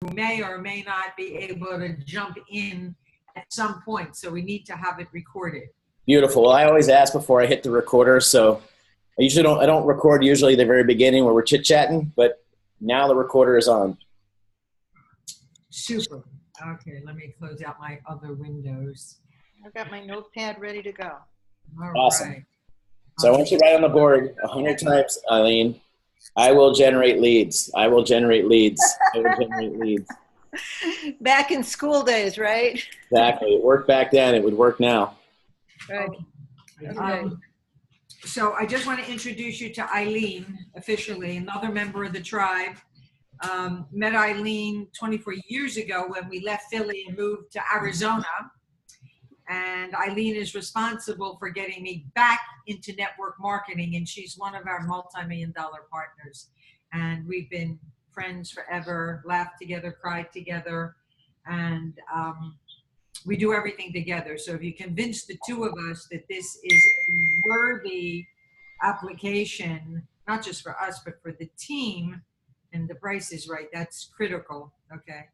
who may or may not be able to jump in at some point. So we need to have it recorded. Beautiful. Well, I always ask before I hit the recorder, so I don't record usually the very beginning where we're chit-chatting, but now the recorder is on. Super. Okay, let me close out my other windows. I've got my notepad ready to go. All Awesome. right. So I want you to write on the board 100 times, Eileen. I will generate leads. I will generate leads. I will generate leads. Back in school days, right? Exactly. It worked back then. It would work now. Right. Okay. So I just want to introduce you to Eileen, officially, another member of the tribe. Met Eileen 24 years ago when we left Philly and moved to Arizona. And Eileen is responsible for getting me back into network marketing, and she's one of our multi-million-dollar partners. And we've been friends forever, laughed together, cried together, and we do everything together. So if you convince the two of us that this is a worthy application, not just for us, but for the team, and the price is right, that's critical, okay?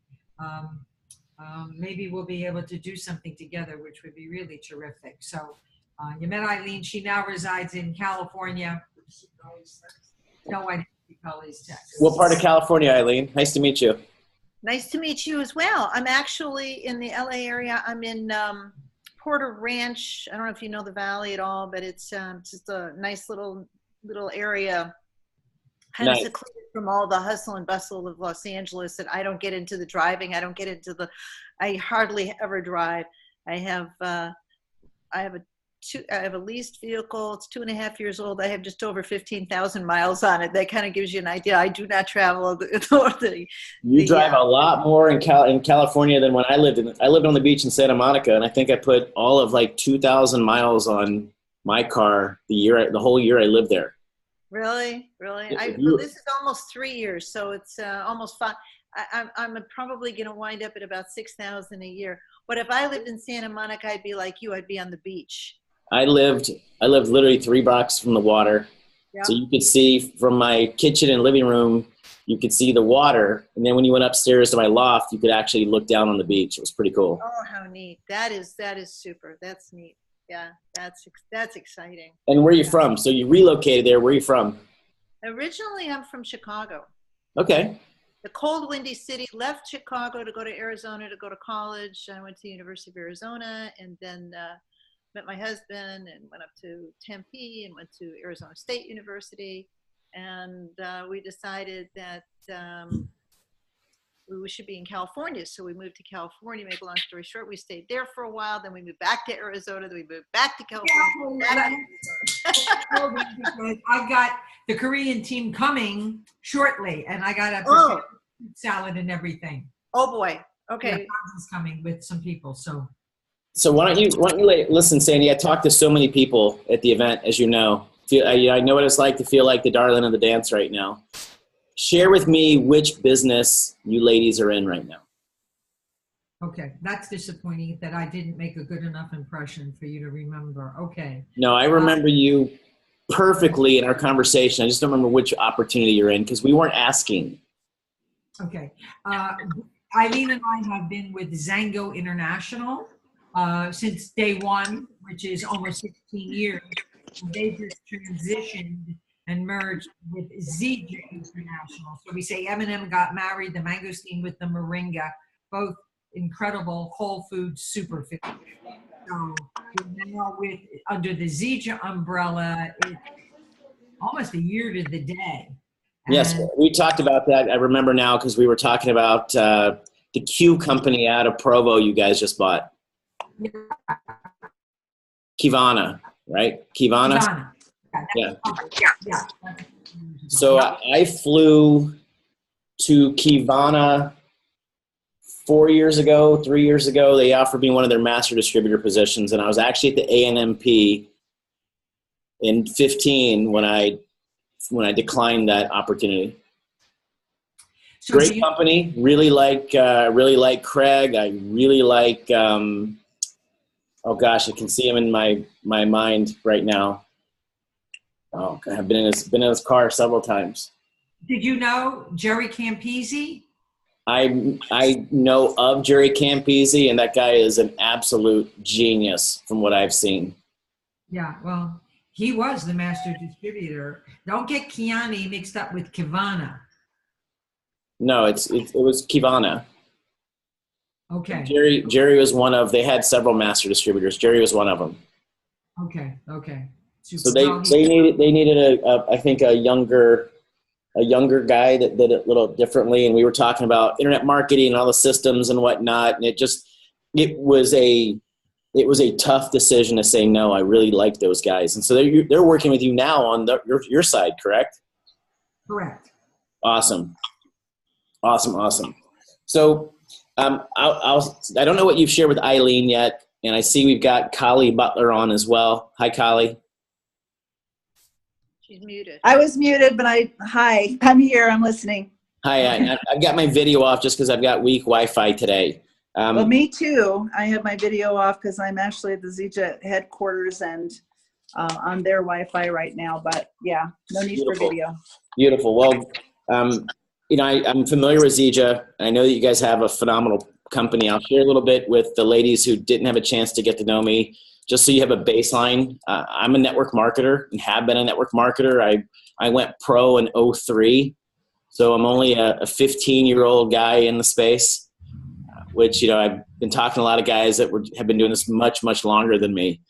Maybe we'll be able to do something together, which would be really terrific. So you met Eileen. She now resides in California. No, I didn't see Colli's text. What part of California, Eileen? Nice to meet you. Nice to meet you as well. I'm actually in the LA area. I'm in Porter Ranch. I don't know if you know the valley at all, but it's just a nice little area, kind of secluded from all the hustle and bustle of Los Angeles. And I don't get into the driving. I hardly ever drive. I have a leased vehicle. It's 2.5 years old. I have just over 15,000 miles on it. That kind of gives you an idea. I do not travel. You drive a lot more in California than when I lived on the beach in Santa Monica, and I think I put all of like 2,000 miles on my car the whole year I lived there. Really? Well, this is almost 3 years, so it's almost 5. I'm probably going to wind up at about 6,000 a year. But if I lived in Santa Monica, I'd be like you. I'd be on the beach. I lived literally 3 blocks from the water. Yep. So you could see from my kitchen and living room, you could see the water. And then when you went upstairs to my loft, you could actually look down on the beach. It was pretty cool. Oh, how neat. That is super. That's neat. Yeah, that's exciting. And where are you from? So you relocated there. Where are you from? Originally, I'm from Chicago. Okay. The cold, windy city. Left Chicago to go to Arizona to go to college. I went to the University of Arizona, and then met my husband and went up to Tempe and went to Arizona State University. And we decided that we should be in California. So we moved to California. Make a long story short, we stayed there for a while. Then we moved back to Arizona. Then we moved back to California. I've got the Korean team coming shortly, and I got a salad and everything. Oh boy. Okay. Yeah, is coming with some people. So why don't you listen, Sandy? I talked to so many people at the event, as you know. I know what it's like to feel like the darling of the dance right now. Share with me which business you ladies are in right now. Okay, that's disappointing that I didn't make a good enough impression for you to remember. Okay. No, I remember you perfectly in our conversation. I just don't remember which opportunity you're in because we weren't asking. Okay. Eileen and I have been with Zango International since day one, which is almost 16 years. They just transitioned and merged with Ezzey International. So we say M&M got married, the mangosteen with the moringa, both incredible whole food superfood. So we're now under the Ezzey umbrella, it's almost a year to the day. And yes, we talked about that. I remember now because we were talking about the Q company out of Provo you guys just bought. Kivana, right? Kivana? Yeah. So I flew to Kivana 3 years ago. They offered me one of their master distributor positions, and I was actually at the ANMP in 15 when I declined that opportunity. So great company. Really like Craig. I really like. Oh gosh, I can see him in my mind right now. Oh, I've been in his car several times. Did you know Jerry Campese? I know of Jerry Campese, and that guy is an absolute genius from what I've seen. Yeah, well, he was the master distributor. Don't get Kiani mixed up with Kivana. No, it was Kivana. Okay. Jerry was one of. They had several master distributors. Jerry was one of them. Okay. So they needed I think a younger guy that did it a little differently. And we were talking about internet marketing and all the systems and whatnot. And it was a tough decision to say no. I really like those guys, and so they're working with you now on your side, correct? Correct. Awesome. So I don't know what you've shared with Eileen yet, and I see we've got Colli Butler on as well. Hi, Colli. She's muted. I was muted, but hi, I'm here. I'm listening. Hi, I've got my video off just because I've got weak Wi-Fi today. Well, me too. I have my video off because I'm actually at the ZJ headquarters and on their Wi-Fi right now. But yeah, no need for video. Beautiful. Well, I'm familiar with Zija. I know that you guys have a phenomenal company. I'll share a little bit with the ladies who didn't have a chance to get to know me, just so you have a baseline. I'm a network marketer and have been a network marketer. I went pro in 2003, so I'm only a 15-year-old guy in the space, which, I've been talking to a lot of guys that have been doing this much, much longer than me.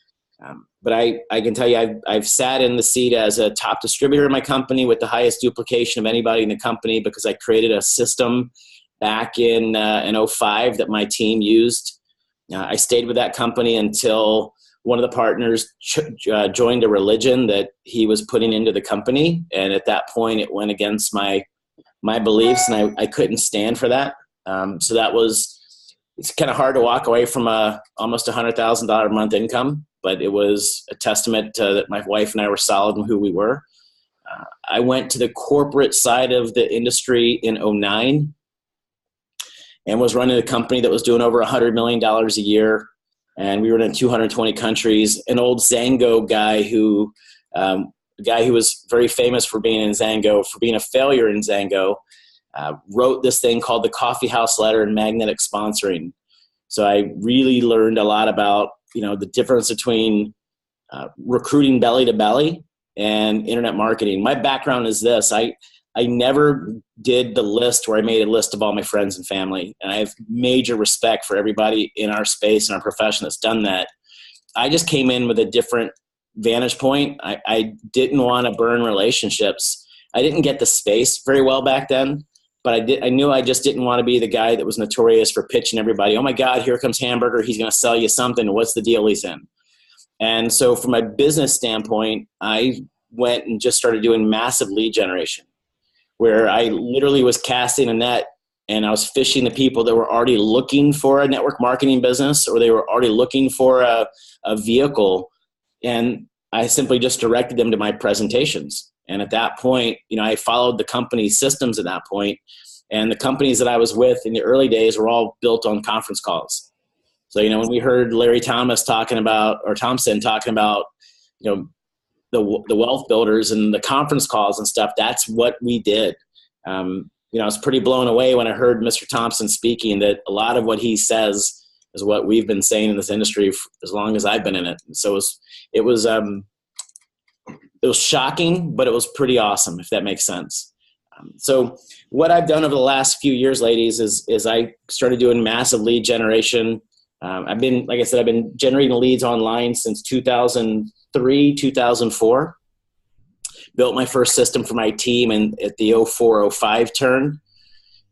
But I can tell you, I've sat in the seat as a top distributor in my company with the highest duplication of anybody in the company because I created a system back in 2005 that my team used. I stayed with that company until one of the partners joined a religion that he was putting into the company. And at that point, it went against my beliefs, and I couldn't stand for that. So it's kind of hard to walk away from almost $100,000 a month income, but it was a testament to that my wife and I were solid in who we were. I went to the corporate side of the industry in 2009 and was running a company that was doing over $100 million a year. And we were in 220 countries. An old Zango guy who was very famous for being in Zango, for being a failure in Zango, wrote this thing called the Coffee House Letter and Magnetic Sponsoring. So I really learned a lot about, the difference between recruiting belly to belly and internet marketing. My background is this. I never did the list where I made a list of all my friends and family. And I have major respect for everybody in our space and our profession that's done that. I just came in with a different vantage point. I didn't want to burn relationships. I didn't get the space very well back then. But I knew I just didn't want to be the guy that was notorious for pitching everybody, oh my God, here comes Hamburger. He's going to sell you something. What's the deal he's in? And so from a business standpoint, I went and just started doing massive lead generation, where I literally was casting a net and I was fishing the people that were already looking for a network marketing business, or they were already looking for a vehicle. And I simply just directed them to my presentations. And at that point, I followed the company's systems at that point. And the companies that I was with in the early days were all built on conference calls. So, when we heard Larry Thompson talking about, the wealth builders and the conference calls and stuff, that's what we did. I was pretty blown away when I heard Mr. Thompson speaking, that a lot of what he says is what we've been saying in this industry for as long as I've been in it. So it was shocking, but it was pretty awesome, if that makes sense. So what I've done over the last few years, ladies, is I started doing massive lead generation. I've been generating leads online since 2003, 2004. Built my first system for my team at the 04-05 turn.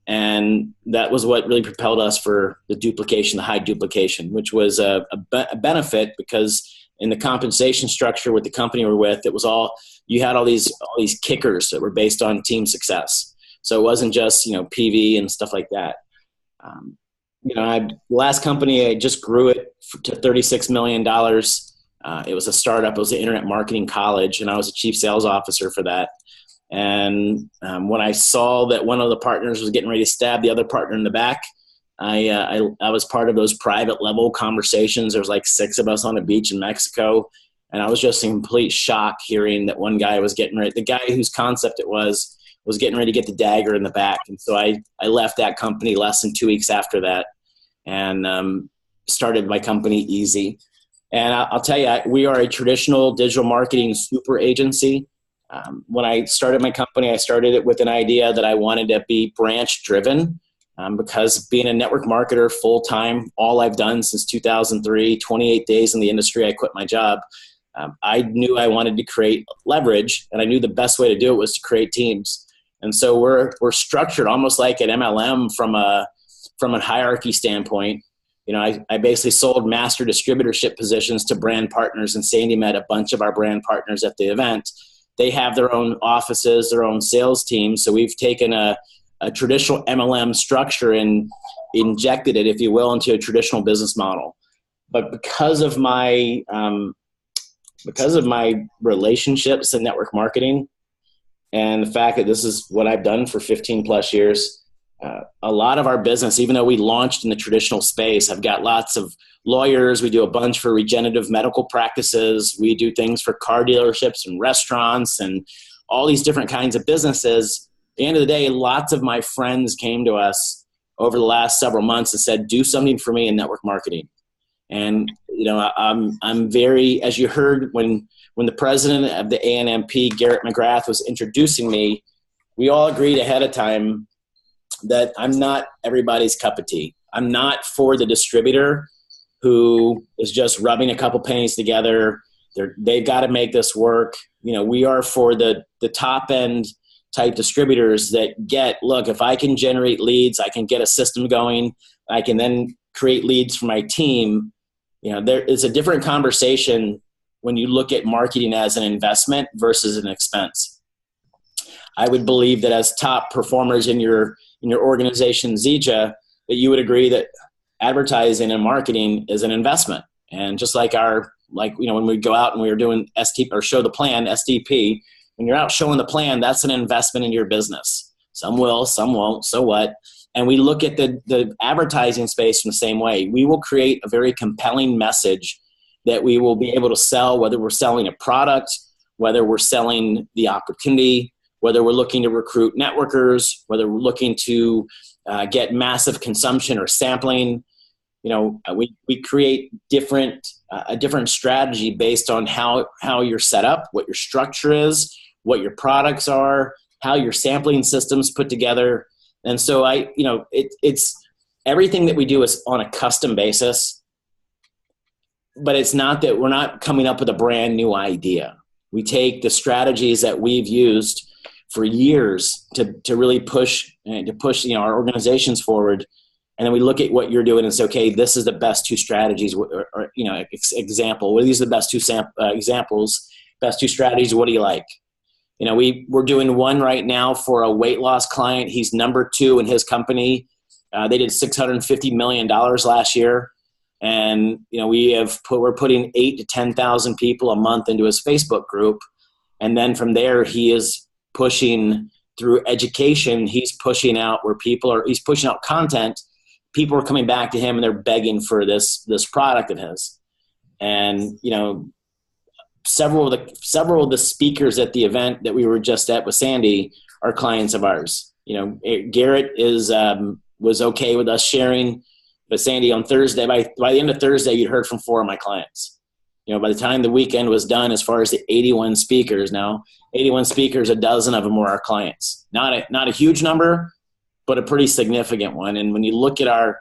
And that was what really propelled us for the high duplication, which was a benefit because in the compensation structure with the company we're with, it was you had all these kickers that were based on team success. So it wasn't just, PV and stuff like that. The last company, I just grew it to $36 million. It was a startup. It was an internet marketing college, and I was a chief sales officer for that. And when I saw that one of the partners was getting ready to stab the other partner in the back, I was part of those private level conversations. There was like 6 of us on a beach in Mexico. And I was just in complete shock hearing that one guy was getting ready. The guy whose concept it was was getting ready to get the dagger in the back. And so I left that company less than 2 weeks after that and started my company, Ezzey. And I'll tell you, we are a traditional digital marketing super agency. When I started my company, I started it with an idea that I wanted to be branch driven because being a network marketer full time, all I've done since 2003, 28 days in the industry, I quit my job. I knew I wanted to create leverage, and I knew the best way to do it was to create teams. And so we're structured almost like an MLM from a hierarchy standpoint. You know, I basically sold master distributorship positions to brand partners, and Sandi met a bunch of our brand partners at the event. They have their own offices, their own sales teams. So we've taken a traditional MLM structure and injected it, if you will, into a traditional business model. But because of my relationships in network marketing and the fact that this is what I've done for 15 plus years, a lot of our business, even though we launched in the traditional space, I've got lots of lawyers. We do a bunch for regenerative medical practices. We do things for car dealerships and restaurants and all these different kinds of businesses. At the end of the day, lots of my friends came to us over the last several months and said, do something for me in network marketing. And, you know, I'm very, as you heard when the president of the ANMP, Garrett McGrath, was introducing me, we all agreed ahead of time that I'm not everybody's cup of tea. I'm not for the distributor who is just rubbing a couple pennies together. They've got to make this work. You know, we are for the top end type distributors that look, if I can generate leads, I can get a system going. I can then create leads for my team. You know, there is a different conversation when you look at marketing as an investment versus an expense. I would believe that as top performers in your organization, Ezzey, that you would agree that advertising and marketing is an investment. And just like when we go out and we were doing STP or show the plan, SDP, when you're out showing the plan, that's an investment in your business. Some will, some won't, so what? And we look at the advertising space in the same way. We will create a very compelling message that we will be able to sell, whether we're selling a product, whether we're selling the opportunity, whether we're looking to recruit networkers, whether we're looking to get massive consumption or sampling. You know, we create a different strategy based on how you're set up, what your structure is, what your products are, how your sampling system's put together. And so it's everything that we do is on a custom basis, but it's not that we're not coming up with a brand new idea. We take the strategies that we've used for years to really push our organizations forward. And then we look at what you're doing and say, okay, this is the best two strategies or example. What are these the best two examples, best two strategies? What do you like? You know, we're doing one right now for a weight loss client. He's number 2 in his company. They did $650 million last year. And, you know, we're putting 8,000 to 10,000 people a month into his Facebook group. And then from there, he is pushing through education. He's pushing out he's pushing out content. People are coming back to him and they're begging for this product of his. And, you know, several of the speakers at the event that we were just at with Sandi are clients of ours. You know, Garrett was okay with us sharing, but Sandi, on Thursday, by the end of Thursday, you'd heard from 4 of my clients. You know, by the time the weekend was done, as far as the 81 speakers now, 81 speakers, a dozen of them were our clients. Not a huge number, but a pretty significant one. And when you look at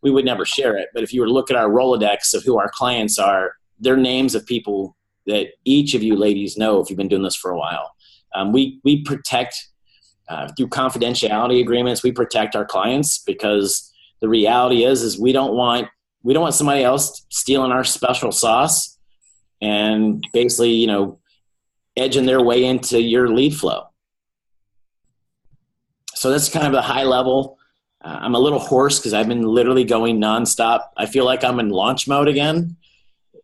we would never share it, but if you were to look at our Rolodex of who our clients are, they're names of people that each of you ladies know if you've been doing this for a while. We protect, through confidentiality agreements, we protect our clients because the reality is we don't want somebody else stealing our special sauce and basically, you know, edging their way into your lead flow. So that's kind of the high level. I'm a little hoarse because I've been literally going nonstop. I feel like I'm in launch mode again.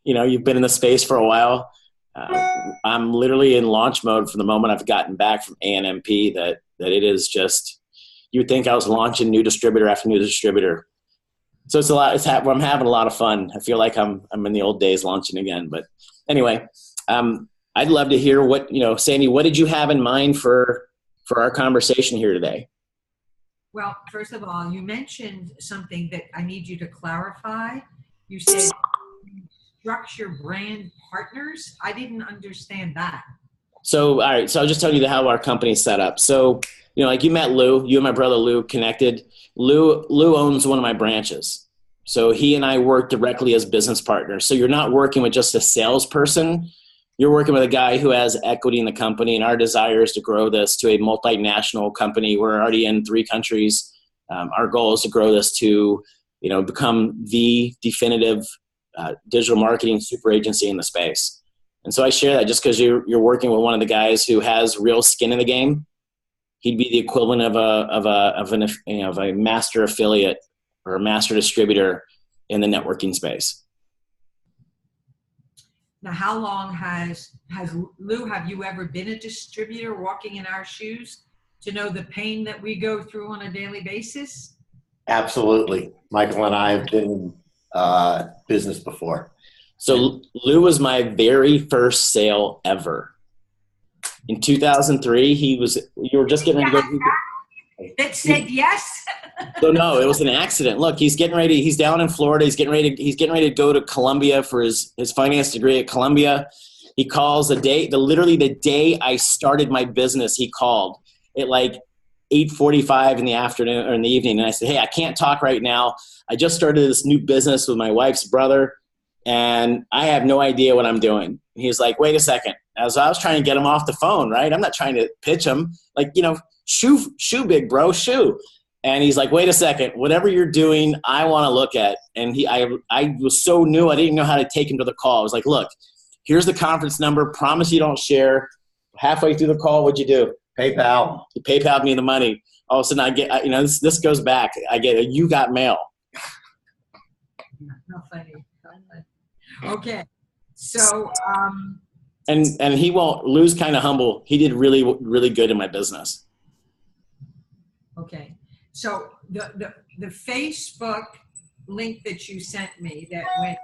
You know, you've been in the space for a while. I'm literally in launch mode from the moment I've gotten back from ANMP that it is just, you would think I was launching new distributor after new distributor. So it's a lot. I'm having a lot of fun. I feel like I'm in the old days launching again. But anyway, I'd love to hear what, you know, Sandi, what did you have in mind for for our conversation here today. Well, first of all, you mentioned something that I need you to clarify. You said structure brand partners. I didn't understand that. So, all right. So I'll just tell you how our company's set up. So, like you met Lou, you and my brother Lou connected. Lou owns one of my branches. So he and I work directly as business partners. So you're not working with just a salesperson. You're working with a guy who has equity in the company, and our desire is to grow this to a multinational company. We're already in 3 countries. Our goal is to grow this to, become the definitive digital marketing super agency in the space. And so I share that just because you're working with one of the guys who has real skin in the game. He'd be the equivalent of a master affiliate or a master distributor in the networking space. Now, how long has Lou, have you ever been a distributor walking in our shoes to know the pain that we go through on a daily basis? Absolutely. Michael and I have been in business before. So Lou was my very first sale ever. In 2003, you were just getting ready to go. That said yes? So no, it was an accident. Look, he's down in Florida. He's getting ready to go to Columbia for his finance degree at Columbia. He calls literally the day I started my business, he called at like 8:45 in the afternoon or in the evening. And I said, hey, I can't talk right now. I just started this new business with my wife's brother, and I have no idea what I'm doing. And he's like, wait a second. As I was trying to get him off the phone, right? I'm not trying to pitch him. Like, shoe big bro, shoe. And he's like, wait a second, whatever you're doing, I want to look at. And I was so new, I didn't know how to take him to the call. I was like, look, here's the conference number. Promise you don't share. Halfway through the call, what'd you do? PayPal. He PayPal'd me the money. All of a sudden I get, this goes back. I get a you got mail. Not funny. Okay. So, and he won't lose, kind of humble. He did really, really good in my business. Okay. So the Facebook link that you sent me that went,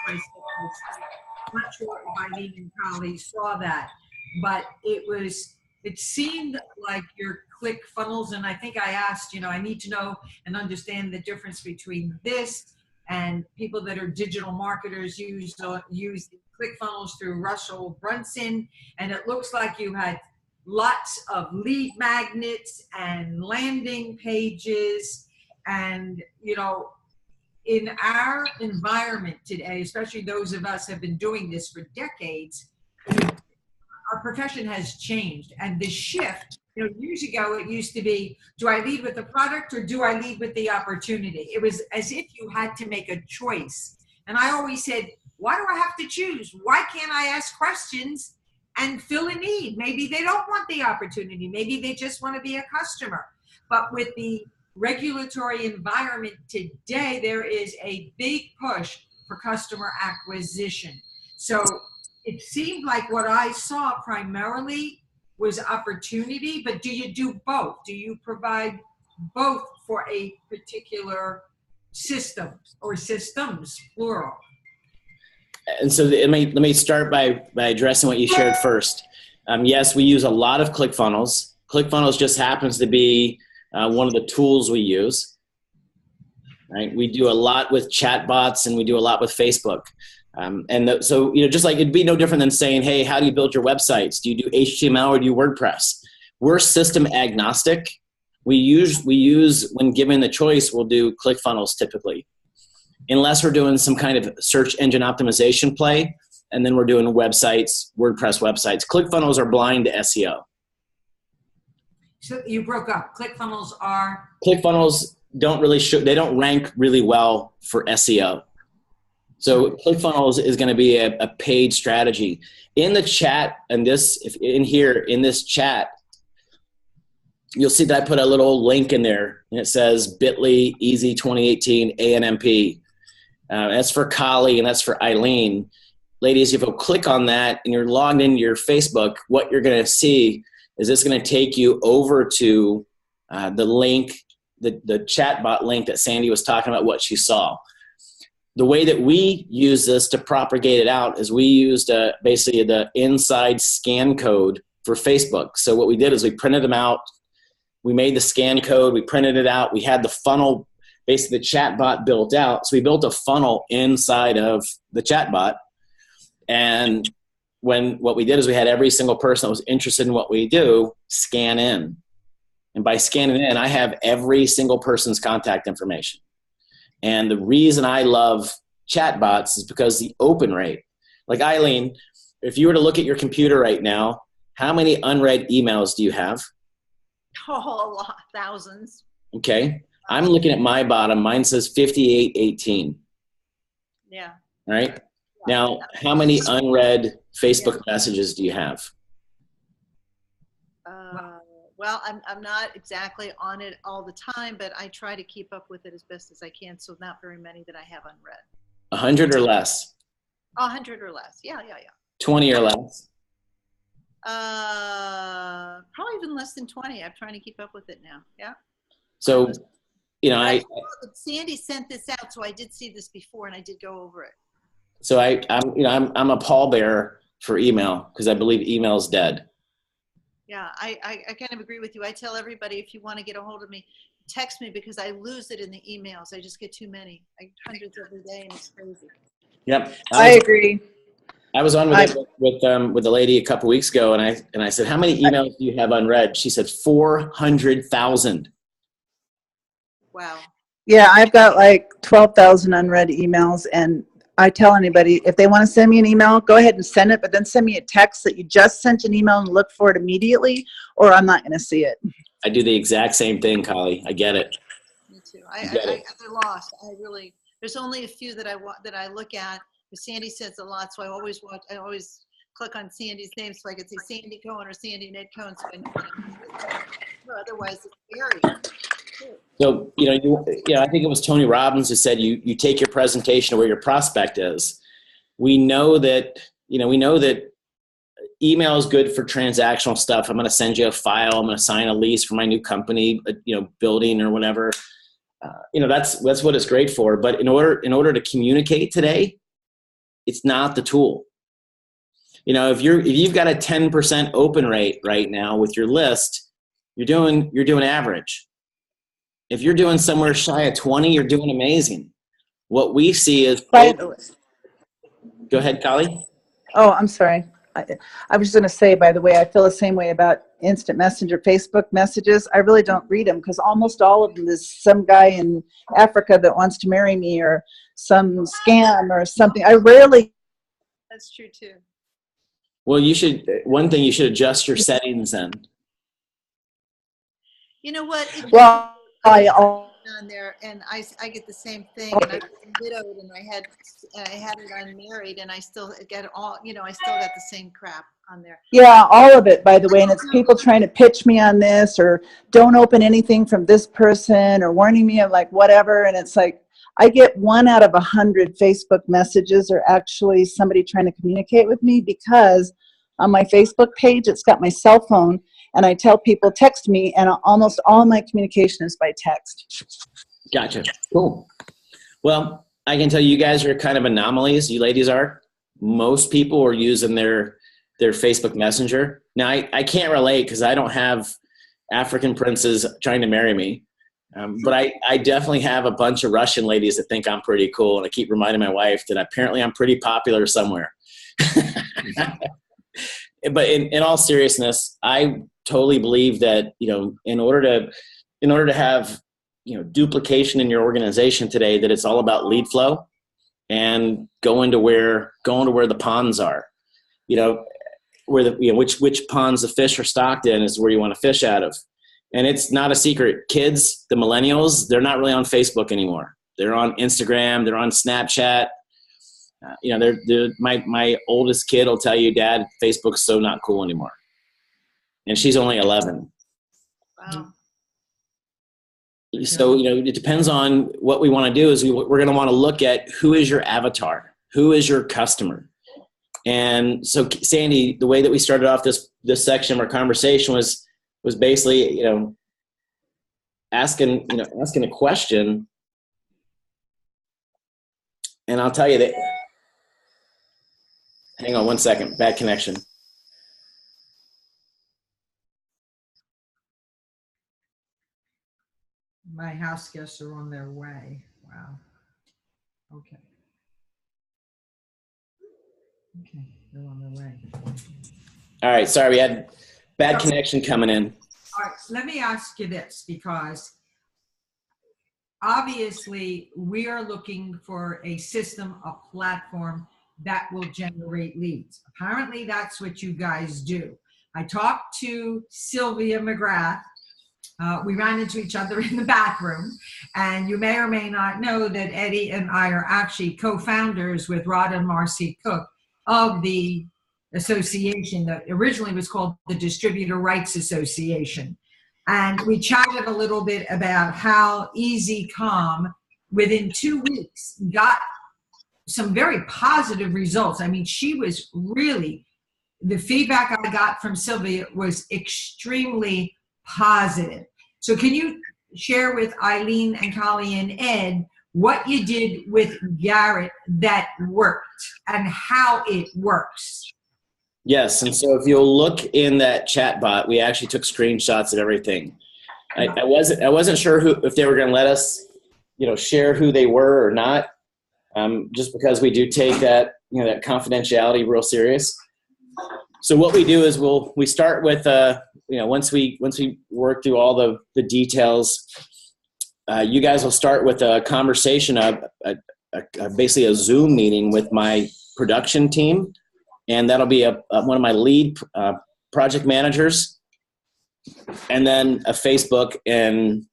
I'm not sure if Eileen and Colli saw that, but it seemed like your ClickFunnels, and I think I asked, I need to know and understand the difference between this and people that are digital marketers use ClickFunnels through Russell Brunson, and it looks like you had lots of lead magnets and landing pages. And, in our environment today, especially those of us who have been doing this for decades, our profession has changed. And the shift, years ago, it used to be, do I lead with the product or do I lead with the opportunity? It was as if you had to make a choice. And I always said, why do I have to choose? Why can't I ask questions and fill a need? Maybe they don't want the opportunity. Maybe they just want to be a customer. But with the regulatory environment today, there is a big push for customer acquisition. So it seemed like what I saw primarily was opportunity, but do you do both? Do you provide both for a particular system or systems, plural? And so let me start by addressing what you shared first. Yes, we use a lot of ClickFunnels. ClickFunnels just happens to be one of the tools we use. Right? We do a lot with chatbots and we do a lot with Facebook. So just like it'd be no different than saying, hey, how do you build your websites? Do you do HTML or do you Wordpress? We're system agnostic. We use when given the choice, we'll do ClickFunnels typically, unless we're doing some kind of search engine optimization play, and then we're doing websites, WordPress websites. ClickFunnels are blind to SEO. So you broke up. ClickFunnels don't really they don't rank really well for SEO. So ClickFunnels is going to be a paid strategy. In the chat, and in this chat, you'll see that I put a little link in there, and it says bit.ly Ezzey 2018 ANMP. That's for Colli and that's for Eileen. Ladies, if you click on that and you're logged into your Facebook, what you're going to see is it's going to take you over to the link, the chatbot link that Sandi was talking about, what she saw. The way that we use this to propagate it out is we used basically the inside scan code for Facebook. So what we did is we printed them out we made the scan code, we printed it out, we had the funnel, basically the chatbot built out. So we built a funnel inside of the chatbot. And what we did is we had every single person that was interested in what we do scan in. And by scanning in, I have every single person's contact information. And the reason I love chatbots is because the open rate. Like Eileen, if you were to look at your computer right now, how many unread emails do you have? Oh, a lot, thousands. Okay. I'm looking at my bottom. Mine says 5818. Yeah. All right. Now, how many unread Facebook messages do you have? Well, I'm not exactly on it all the time, but I try to keep up with it as best as I can. So not very many that I have unread. 100 or less? 100 or less. Yeah. 20 or less? Probably even less than 20. I'm trying to keep up with it now. Yeah. So, you know, Sandi sent this out, so I did see this before, and I did go over it. So I'm a pallbearer for email because I believe email is dead. Yeah, I kind of agree with you. I tell everybody, if you want to get a hold of me, text me because I lose it in the emails. I just get too many, like hundreds every day, and it's crazy. Yep. I agree. I was on with a lady a couple weeks ago, and I said, how many emails do you have unread? She said 400,000. Wow. Yeah, I've got like 12,000 unread emails, and I tell anybody, if they want to send me an email, go ahead and send it, but then send me a text that you just sent an email and look for it immediately, or I'm not going to see it. I do the exact same thing, Colli. I get it. Me too. I lost. There's only a few that I look at. But Sandi sends a lot, so I always click on Sandi's name so I can see Sandi Cohen or Sandi Ned Cohen. So I know otherwise it's buried. So, I think it was Tony Robbins who said you take your presentation to where your prospect is. We know that email is good for transactional stuff. I'm going to send you a file. I'm going to sign a lease for my new company, building or whatever. That's what it's great for. But in order to communicate today, it's not the tool. If you've got a 10% open rate right now with your list, you're doing average. If you're doing somewhere shy of 20, you're doing amazing. What we see is, go ahead, Colli. Oh, I'm sorry. I was just going to say, by the way, I feel the same way about instant messenger Facebook messages. I really don't read them because almost all of them is some guy in Africa that wants to marry me or some scam or something. I rarely. That's true too. Well, you should adjust your settings then. You know what? On there, and I get the same thing. And I was widowed, and I had it unmarried, and I still get all. I still got the same crap on there. Yeah, all of it, by the way. And it's people trying to pitch me on this, or don't open anything from this person, or warning me of like whatever. And it's like I get 1 out of 100 Facebook messages are actually somebody trying to communicate with me, because on my Facebook page it's got my cell phone. And I tell people, text me, and almost all my communication is by text. Gotcha. Cool. Well, I can tell you guys are kind of anomalies. You ladies are. Most people are using their Facebook Messenger. Now, I can't relate because I don't have African princes trying to marry me. But I definitely have a bunch of Russian ladies that think I'm pretty cool. And I keep reminding my wife that apparently I'm pretty popular somewhere. But in all seriousness, I totally believe that, in order to have, duplication in your organization today, that it's all about lead flow and going to where the ponds are, which ponds the fish are stocked in is where you want to fish out of. And it's not a secret. Kids, the millennials, they're not really on Facebook anymore. They're on Instagram. They're on Snapchat. My oldest kid will tell you, Dad, Facebook's so not cool anymore. And she's only 11. Wow. So, it depends on what we want to do. Is we're going to want to look at who is your avatar, who is your customer. And so, Sandi, the way that we started off this section of our conversation was basically, asking a question. And I'll tell you that. Hang on one second. Bad connection. My house guests are on their way. Wow. Okay. Okay, they're on their way. All right, sorry, we had bad connection coming in. All right, so let me ask you this, because obviously we are looking for a system, a platform that will generate leads. Apparently that's what you guys do. I talked to Sylvia McGrath. We ran into each other in the bathroom, and you may or may not know that Eddie and I are actually co-founders with Rod and Marcy Cook of the association that originally was called the Distributor Rights Association. And we chatted a little bit about how Ezzey within 2 weeks got some very positive results. I mean, she was really, the feedback I got from Sylvia was extremely positive. So can you share with Eileen and Colli and Ed what you did with Garrett that worked and how it works? Yes, and so if you'll look in that chat bot, we actually took screenshots of everything. I wasn't sure if they were going to let us, share who they were or not, just because we do take that that confidentiality real serious. So what we do is we start with once we work through all the details, you guys will start with a conversation, basically a Zoom meeting with my production team. And that'll be one of my lead project managers, and then a Facebook and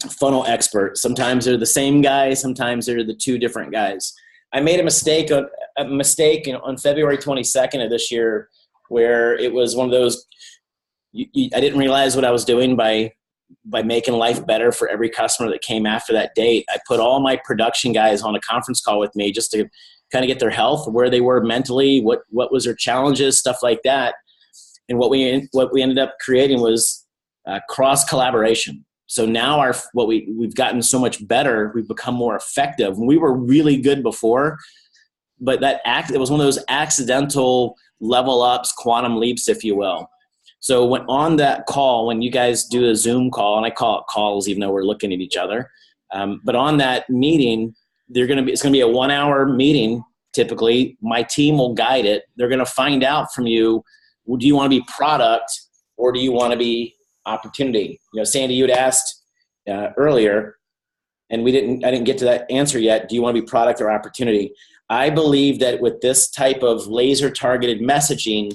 funnel expert. Sometimes they're the same guy, sometimes they're the two different guys. I made a mistake on February 22nd of this year, where it was one of those, I didn't realize what I was doing by making life better for every customer that came after that date. I put all my production guys on a conference call with me just to kind of get their health, where they were mentally, what was their challenges, stuff like that. And what we ended up creating was cross collaboration. So now we've gotten so much better. We've become more effective. We were really good before, but it was one of those accidental level ups, quantum leaps, if you will. So when on that call, when you guys do a Zoom call, and I call it calls even though we're looking at each other, but on that meeting, it's going to be a 1 hour meeting. Typically, my team will guide it. They're going to find out from you, do you want to be product or do you want to be opportunity? Sandi, you had asked earlier, and I didn't get to that answer yet. Do you want to be product or opportunity? I believe that with this type of laser targeted messaging,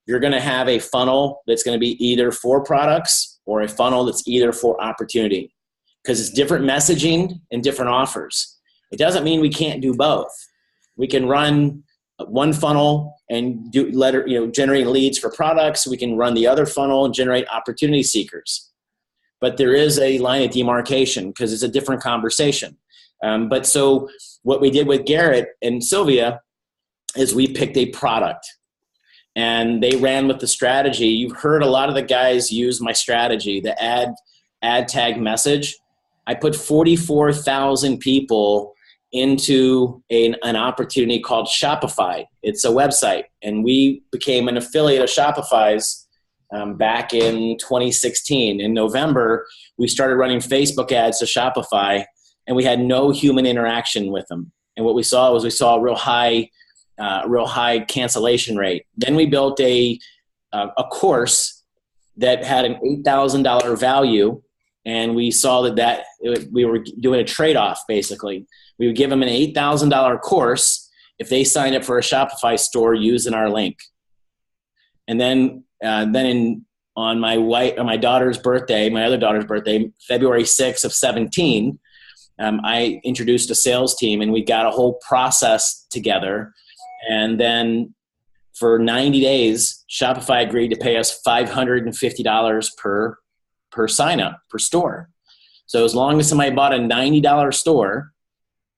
you're going to have a funnel that's going to be either for products or a funnel that's either for opportunity, because it's different messaging and different offers. It doesn't mean we can't do both. We can run one funnel and generate leads for products. We can run the other funnel and generate opportunity seekers. But there is a line of demarcation because it's a different conversation. But so what we did with Garrett and Sylvia is we picked a product, and they ran with the strategy. You've heard a lot of the guys use my strategy, the ad tag message. I put 44,000 people into an opportunity called Shopify. It's a website, and we became an affiliate of Shopify's back in 2016. In November, we started running Facebook ads to Shopify, and we had no human interaction with them. And what we saw was a real high cancellation rate. Then we built a course that had an $8,000 value, and we saw that we were doing a trade-off basically. We would give them an $8,000 course if they signed up for a Shopify store using our link. And then on my daughter's birthday, my other daughter's birthday, February 6th of 17, I introduced a sales team, and we got a whole process together. And then for 90 days, Shopify agreed to pay us $550 per sign up, per store. So as long as somebody bought a $90 store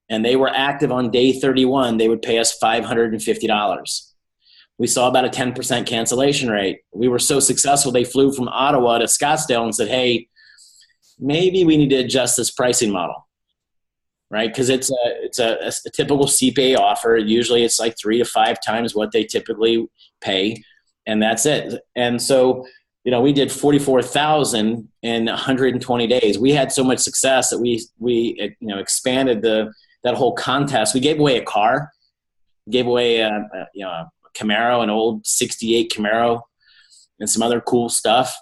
and they were active on day 31, they would pay us $550. We saw about a 10% cancellation rate. We were so successful, they flew from Ottawa to Scottsdale and said, hey, maybe we need to adjust this pricing model, right? Because it's a typical CPA offer. Usually it's like 3 to 5 times what they typically pay, and that's it. And so we did 44,000 in 120 days. We had so much success that we expanded that whole contest. We gave away a car, gave away a Camaro, an old 68 Camaro, and some other cool stuff.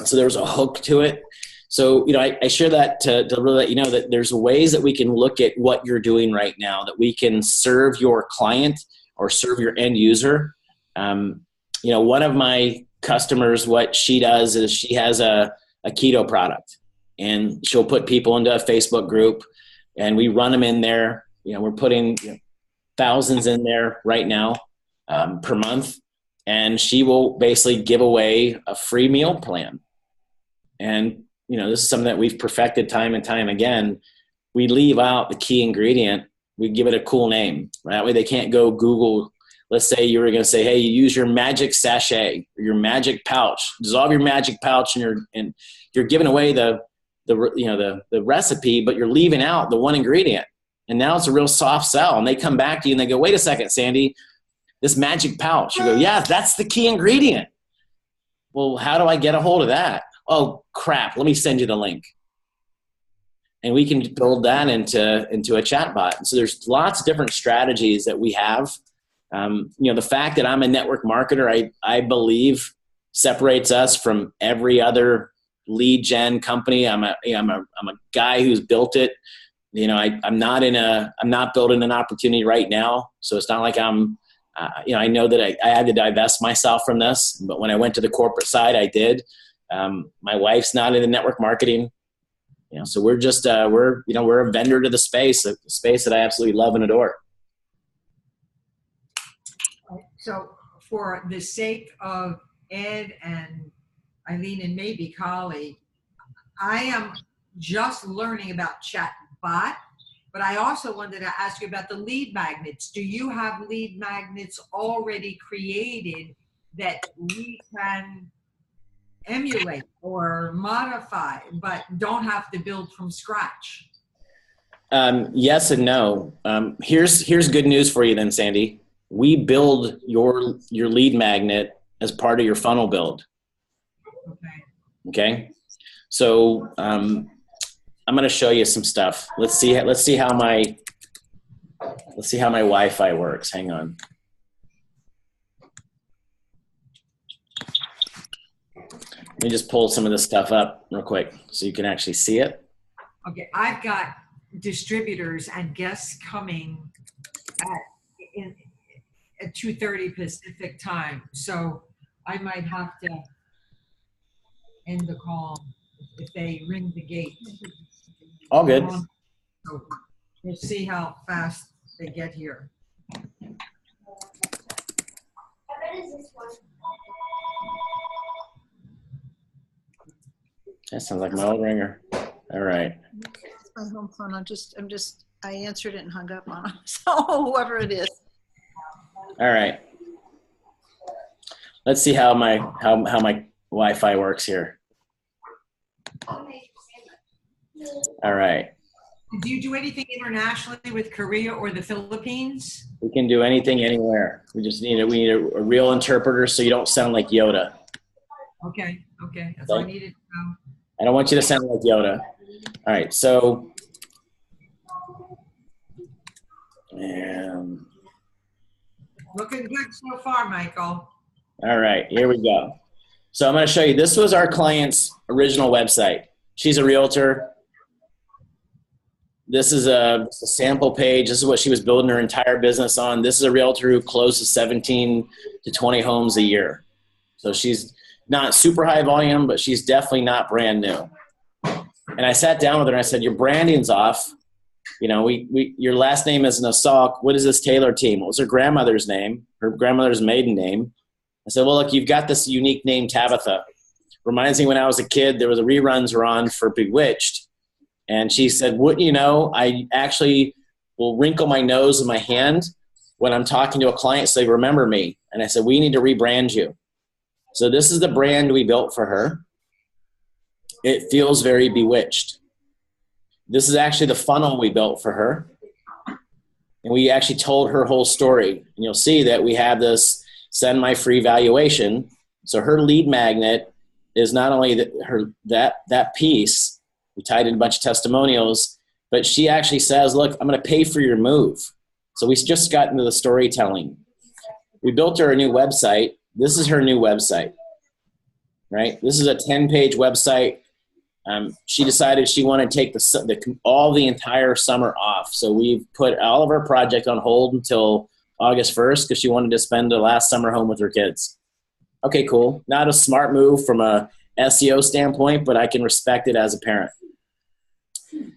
So there was a hook to it. So, I share that to really let you know that there's ways that we can look at what you're doing right now, that we can serve your client or serve your end user. One of my customers, what she does is she has a keto product, and she'll put people into a Facebook group, and we run them in there. We're putting thousands in there right now per month, and she will basically give away a free meal plan. And this is something that we've perfected time and time again. We leave out the key ingredient. We give it a cool name. That way they can't go Google. Let's say you were going to say, hey, you use your magic sachet or your magic pouch. Dissolve your magic pouch, and you're giving away the recipe, but you're leaving out the one ingredient. And now it's a real soft sell. And they come back to you and they go, wait a second, Sandi, this magic pouch. You go, yeah, that's the key ingredient. Well, how do I get a hold of that? Oh, crap, let me send you the link. And we can build that into a chat bot. So there's lots of different strategies that we have. The fact that I'm a network marketer, I believe separates us from every other lead gen company. I'm a guy who's built it. I'm not building an opportunity right now. So it's not like I know that I had to divest myself from this, but when I went to the corporate side, I did. My wife's not into network marketing, so we're just, we're a vendor to the space that I absolutely love and adore. So for the sake of Ed and Eileen and maybe Colli, I am just learning about chatbot, but I also wanted to ask you about the lead magnets. Do you have lead magnets already created that we can emulate or modify, but don't have to build from scratch? Yes and no. Here's good news for you then, Sandi. We build your lead magnet as part of your funnel build. Okay. So I'm going to show you some stuff. Let's see how my Wi-Fi works. Hang on. Let me just pull some of this stuff up real quick so you can actually see it. Okay, I've got distributors and guests coming at 2:30 Pacific time, so I might have to end the call if they ring the gate. All good. So we'll see how fast they get here. That sounds like my old ringer. All right. My home phone. I answered it and hung up on him. So whoever it is. All right. Let's see how my Wi-Fi works here. All right. Do you do anything internationally with Korea or the Philippines? We can do anything anywhere. We need a real interpreter so you don't sound like Yoda. Okay. That's all I needed to know. I don't want you to sound like Yoda. All right, so Looking good so far, Michael. All right, here we go. So I'm going to show you. This was our client's original website. She's a realtor. This is a sample page. This is what she was building her entire business on. This is a realtor who closes 17 to 20 homes a year. So she's not super high volume, but she's definitely not brand new. And I sat down with her and I said, your branding's off. Your last name is Nassau. What is this Taylor team? What was her grandmother's name? Her grandmother's maiden name. I said, well, look, you've got this unique name, Tabitha. Reminds me when I was a kid, there was a reruns were on for Bewitched. And she said, wouldn't you know, I actually will wrinkle my nose with my hand when I'm talking to a client so they remember me. And I said, we need to rebrand you. So this is the brand we built for her. It feels very Bewitched. This is actually the funnel we built for her. And we actually told her whole story. And you'll see that we have this send my free valuation. So her lead magnet is not only that piece, we tied in a bunch of testimonials, but she actually says, look, I'm going to pay for your move. So we just got into the storytelling. We built her a new website. This is her new website, right? This is a 10-page website. She decided she wanted to take all the entire summer off. So we've put all of our project on hold until August 1st because she wanted to spend the last summer home with her kids. Okay, cool. Not a smart move from a SEO standpoint, but I can respect it as a parent.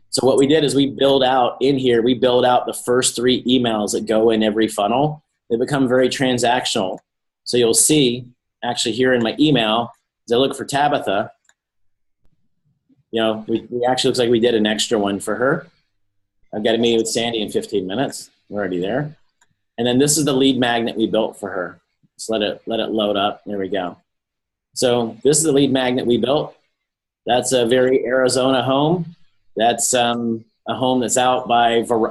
So what we did is we build out the first 3 emails that go in every funnel. They become very transactional. So you'll see actually here in my email, as I look for Tabitha, we actually looks like we did an extra one for her. I've got a meeting with Sandi in 15 minutes. We're already there. And then this is the lead magnet we built for her. Just let it load up. There we go. So this is the lead magnet we built. That's a very Arizona home. That's a home that's out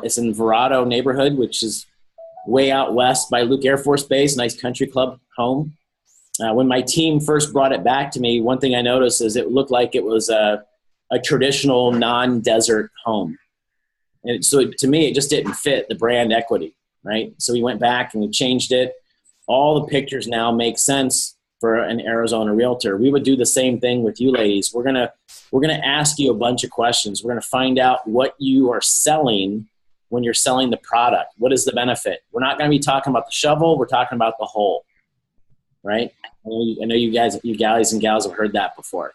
it's in Verado neighborhood, which is way out west by Luke Air Force Base, nice country club home. When my team first brought it back to me, one thing I noticed is it looked like it was a traditional non-desert home. And so to me, it just didn't fit the brand equity, right? So we went back and we changed it. All the pictures now make sense for an Arizona realtor. We would do the same thing with you ladies. We're gonna ask you a bunch of questions. We're gonna find out what you are selling when you're selling the product. What is the benefit? We're not gonna be talking about the shovel. We're talking about the hole, right? I know you guys and gals have heard that before.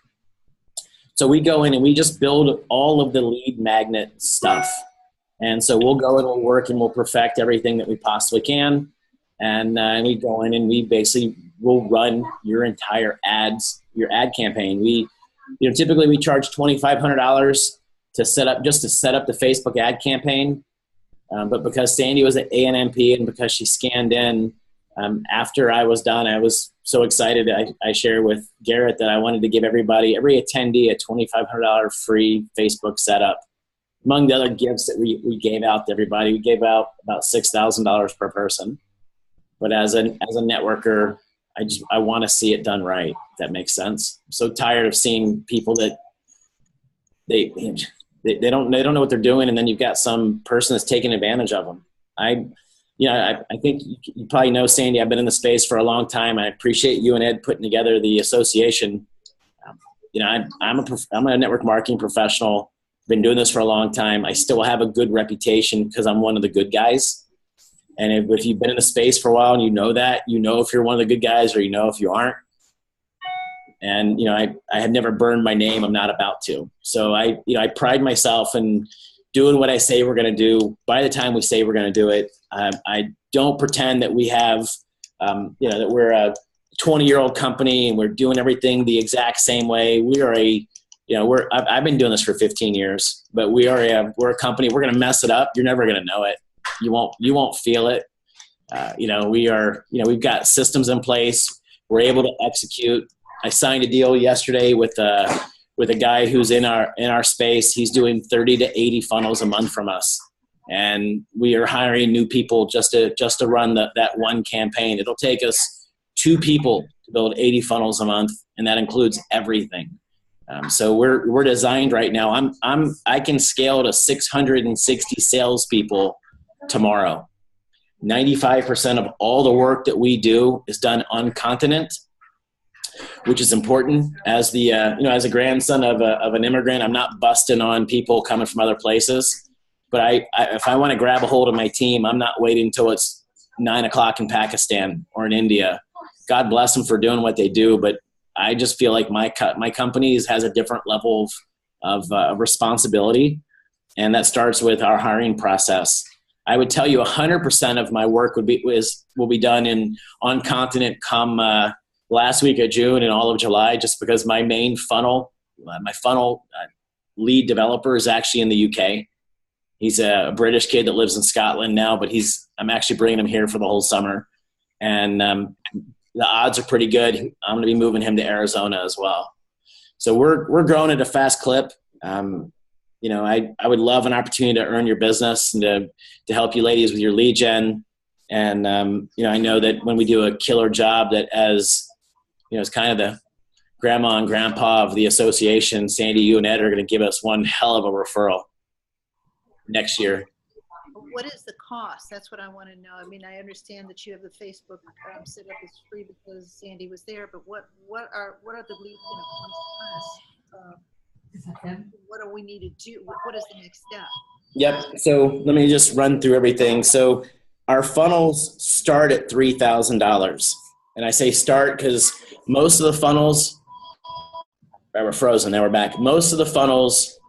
So we go in and we just build all of the lead magnet stuff. And so we'll go and we'll work and we'll perfect everything that we possibly can. And we go in and we basically will run your entire ad campaign. Typically we charge $2,500 to set up the Facebook ad campaign. But because Sandi was at ANMP and because she scanned in after I was done, I was so excited. I shared with Garrett that I wanted to give every attendee a $2,500 free Facebook setup. Among the other gifts that we gave out to everybody, we gave out about $6,000 per person. But as a networker, I want to see it done right. If that makes sense. I'm so tired of seeing people that they don't know what they're doing, and then you've got some person that's taking advantage of them. I think you probably know, Sandi, I've been in the space for a long time. I appreciate you and Ed putting together the association. I'm a network marketing professional. Been doing this for a long time. I still have a good reputation because I'm one of the good guys. And if you've been in the space for a while and you know if you're one of the good guys or if you aren't. And, I have never burned my name. I'm not about to. So I pride myself in doing what I say we're going to do. By the time we say we're going to do it, I don't pretend that we have, that we're a 20-year-old company and we're doing everything the exact same way. We are I've been doing this for 15 years, but we're a company. We're going to mess it up. You're never going to know it. You won't feel it. We've got systems in place. We're able to execute. I signed a deal yesterday with a guy who's in our space. He's doing 30 to 80 funnels a month from us. And we are hiring new people just to run that one campaign. It'll take us 2 people to build 80 funnels a month, and that includes everything. So we're designed right now. I can scale to 660 salespeople tomorrow. 95% of all the work that we do is done on continent, which is important. As as a grandson of an immigrant, I'm not busting on people coming from other places. But if I want to grab a hold of my team, I'm not waiting until it's 9 o'clock in Pakistan or in India. God bless them for doing what they do, but I just feel like my company has a different level of responsibility, and that starts with our hiring process. I would tell you 100% of my work will be done on continent come last week of June and all of July, just because my main funnel, lead developer is actually in the UK. He's a British kid that lives in Scotland now, but I'm actually bringing him here for the whole summer, and the odds are pretty good. I'm going to be moving him to Arizona as well. So we're growing at a fast clip. I would love an opportunity to earn your business and to help you ladies with your lead gen. And, I know that when we do a killer job that as, it's kind of grandma and grandpa of the association, Sandi, you and Ed, are going to give us one hell of a referral next year. What is the cost? That's what I want to know. I mean, I understand that you have the Facebook set up as free because Sandi was there, but what are the leads going to cost us? What do we need to do? What is the next step? Yep. So let me just run through everything. So our funnels start at $3,000. And I say start because most of the funnels, we're frozen, now we're back. Most of the funnels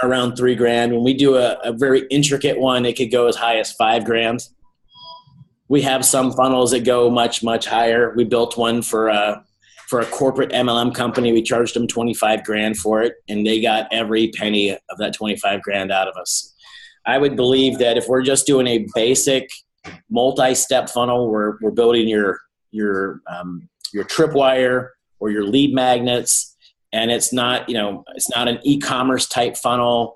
are around $3,000. When we do a very intricate one, it could go as high as $5,000. We have some funnels that go much, much higher. We built one for a corporate MLM company. We charged them $25,000 for it, and they got every penny of that $25,000 out of us. I would believe that if we're just doing a basic multi-step funnel, we're building your tripwire or your lead magnets, and it's not an e-commerce type funnel,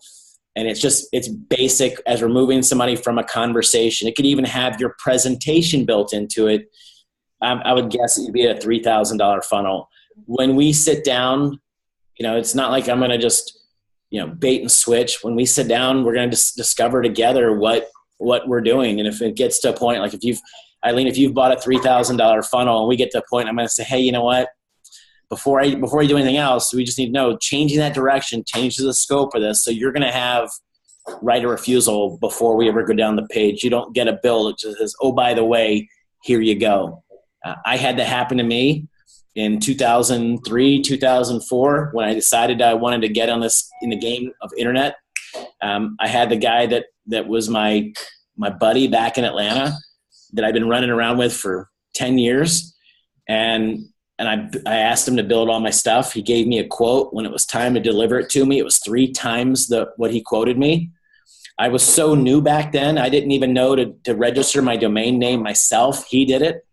and it's basic as we're moving somebody from a conversation. It could even have your presentation built into it. I would guess it'd be a $3,000 funnel. When we sit down, it's not like I'm going to just, bait and switch. When we sit down, we're going to discover together what we're doing. And if it gets to a point, like Eileen, if you've bought a $3,000 funnel and we get to a point, I'm going to say, hey, you know what? Before you do anything else, we just need to know changing that direction, changes the scope of this. So you're going to have right of refusal before we ever go down the page. You don't get a bill that just says, oh, by the way, here you go. I had that happen to me in 2003, 2004, when I decided I wanted to get on this in the game of internet. I had the guy that was my buddy back in Atlanta that I've been running around with for 10 years. And I asked him to build all my stuff. He gave me a quote. When it was time to deliver it to me, it was 3 times what he quoted me. I was so new back then, I didn't even know to register my domain name myself. He did it.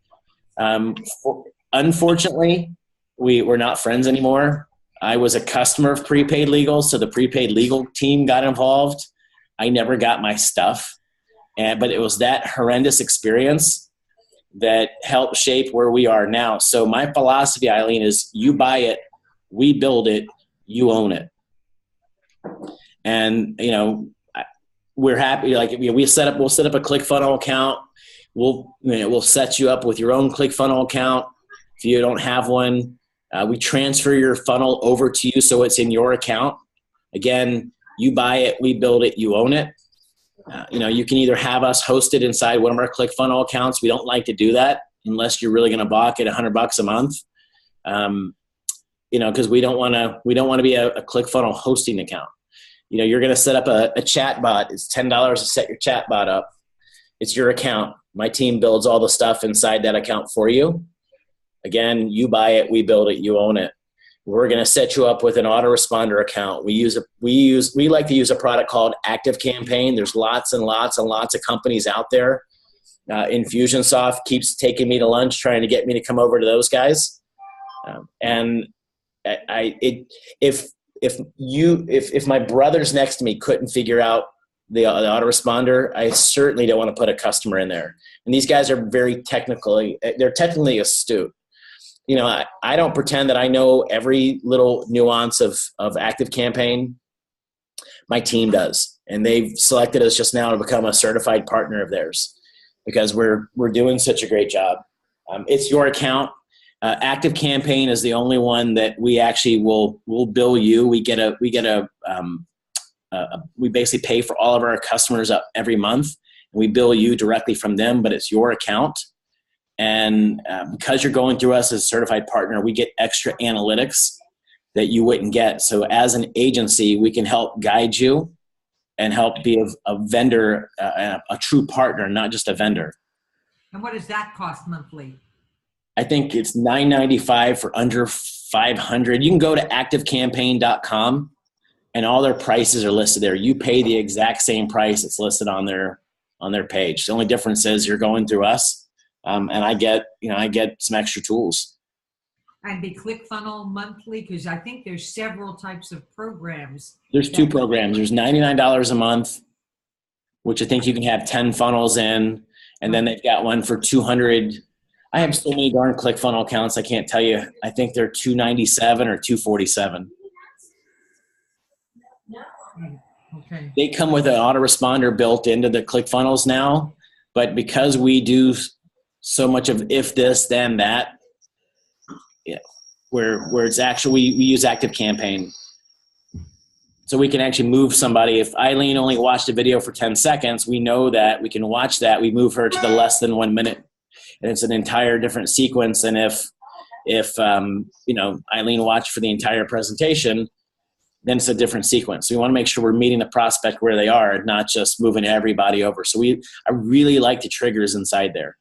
Unfortunately, we're not friends anymore. I was a customer of Prepaid Legal, so the Prepaid Legal team got involved. I never got my stuff, but it was that horrendous experience that helped shape where we are now. So my philosophy, Eileen, is you buy it, we build it, you own it. And we're happy. Like we'll set up a ClickFunnels account. We'll set you up with your own ClickFunnels account. If you don't have one, we transfer your funnel over to you so it's in your account. Again, you buy it, we build it, you own it. You can either have us hosted inside one of our ClickFunnels accounts. We don't like to do that unless you're really going to balk at $100 a month. Because we don't want to be a ClickFunnels hosting account. You're going to set up a chat bot. It's $10 to set your chat bot up. It's your account. My team builds all the stuff inside that account for you. Again, you buy it, we build it, you own it. We're going to set you up with an autoresponder account. We like to use a product called ActiveCampaign. There's lots and lots and lots of companies out there. Infusionsoft keeps taking me to lunch, trying to get me to come over to those guys. If my brothers next to me couldn't figure out the autoresponder, I certainly don't want to put a customer in there. And these guys are they're technically astute. I don't pretend that I know every little nuance of ActiveCampaign. My team does. And they've selected us just now to become a certified partner of theirs because we're doing such a great job. It's your account. ActiveCampaign is the only one that we actually will bill you. We basically pay for all of our customers up every month. And we bill you directly from them, but it's your account. And because you're going through us as a certified partner, we get extra analytics that you wouldn't get. So as an agency, we can help guide you and help be a vendor, a true partner, not just a vendor. And what does that cost monthly? I think it's $9.95 for under $500. You can go to activecampaign.com and all their prices are listed there. You pay the exact same price it's listed on their page. The only difference is you're going through us. And I get some extra tools. And be ClickFunnels monthly? Because I think there's several types of programs. There's 2 programs. There's $99 a month, which I think you can have 10 funnels in. And then they've got one for $200. I have so many darn ClickFunnels accounts. I can't tell you. I think they're 297 or 247. Okay. They come with an autoresponder built into the ClickFunnels now, but because we do so much of if this, then that, yeah, where it's actually, we use ActiveCampaign. So we can actually move somebody. If Eileen only watched a video for 10 seconds, we know that we can watch that. We move her to the less than 1 minute, and it's an entire different sequence. And if Eileen watched for the entire presentation, then it's a different sequence. So we want to make sure we're meeting the prospect where they are and not just moving everybody over. So I really like the triggers inside there.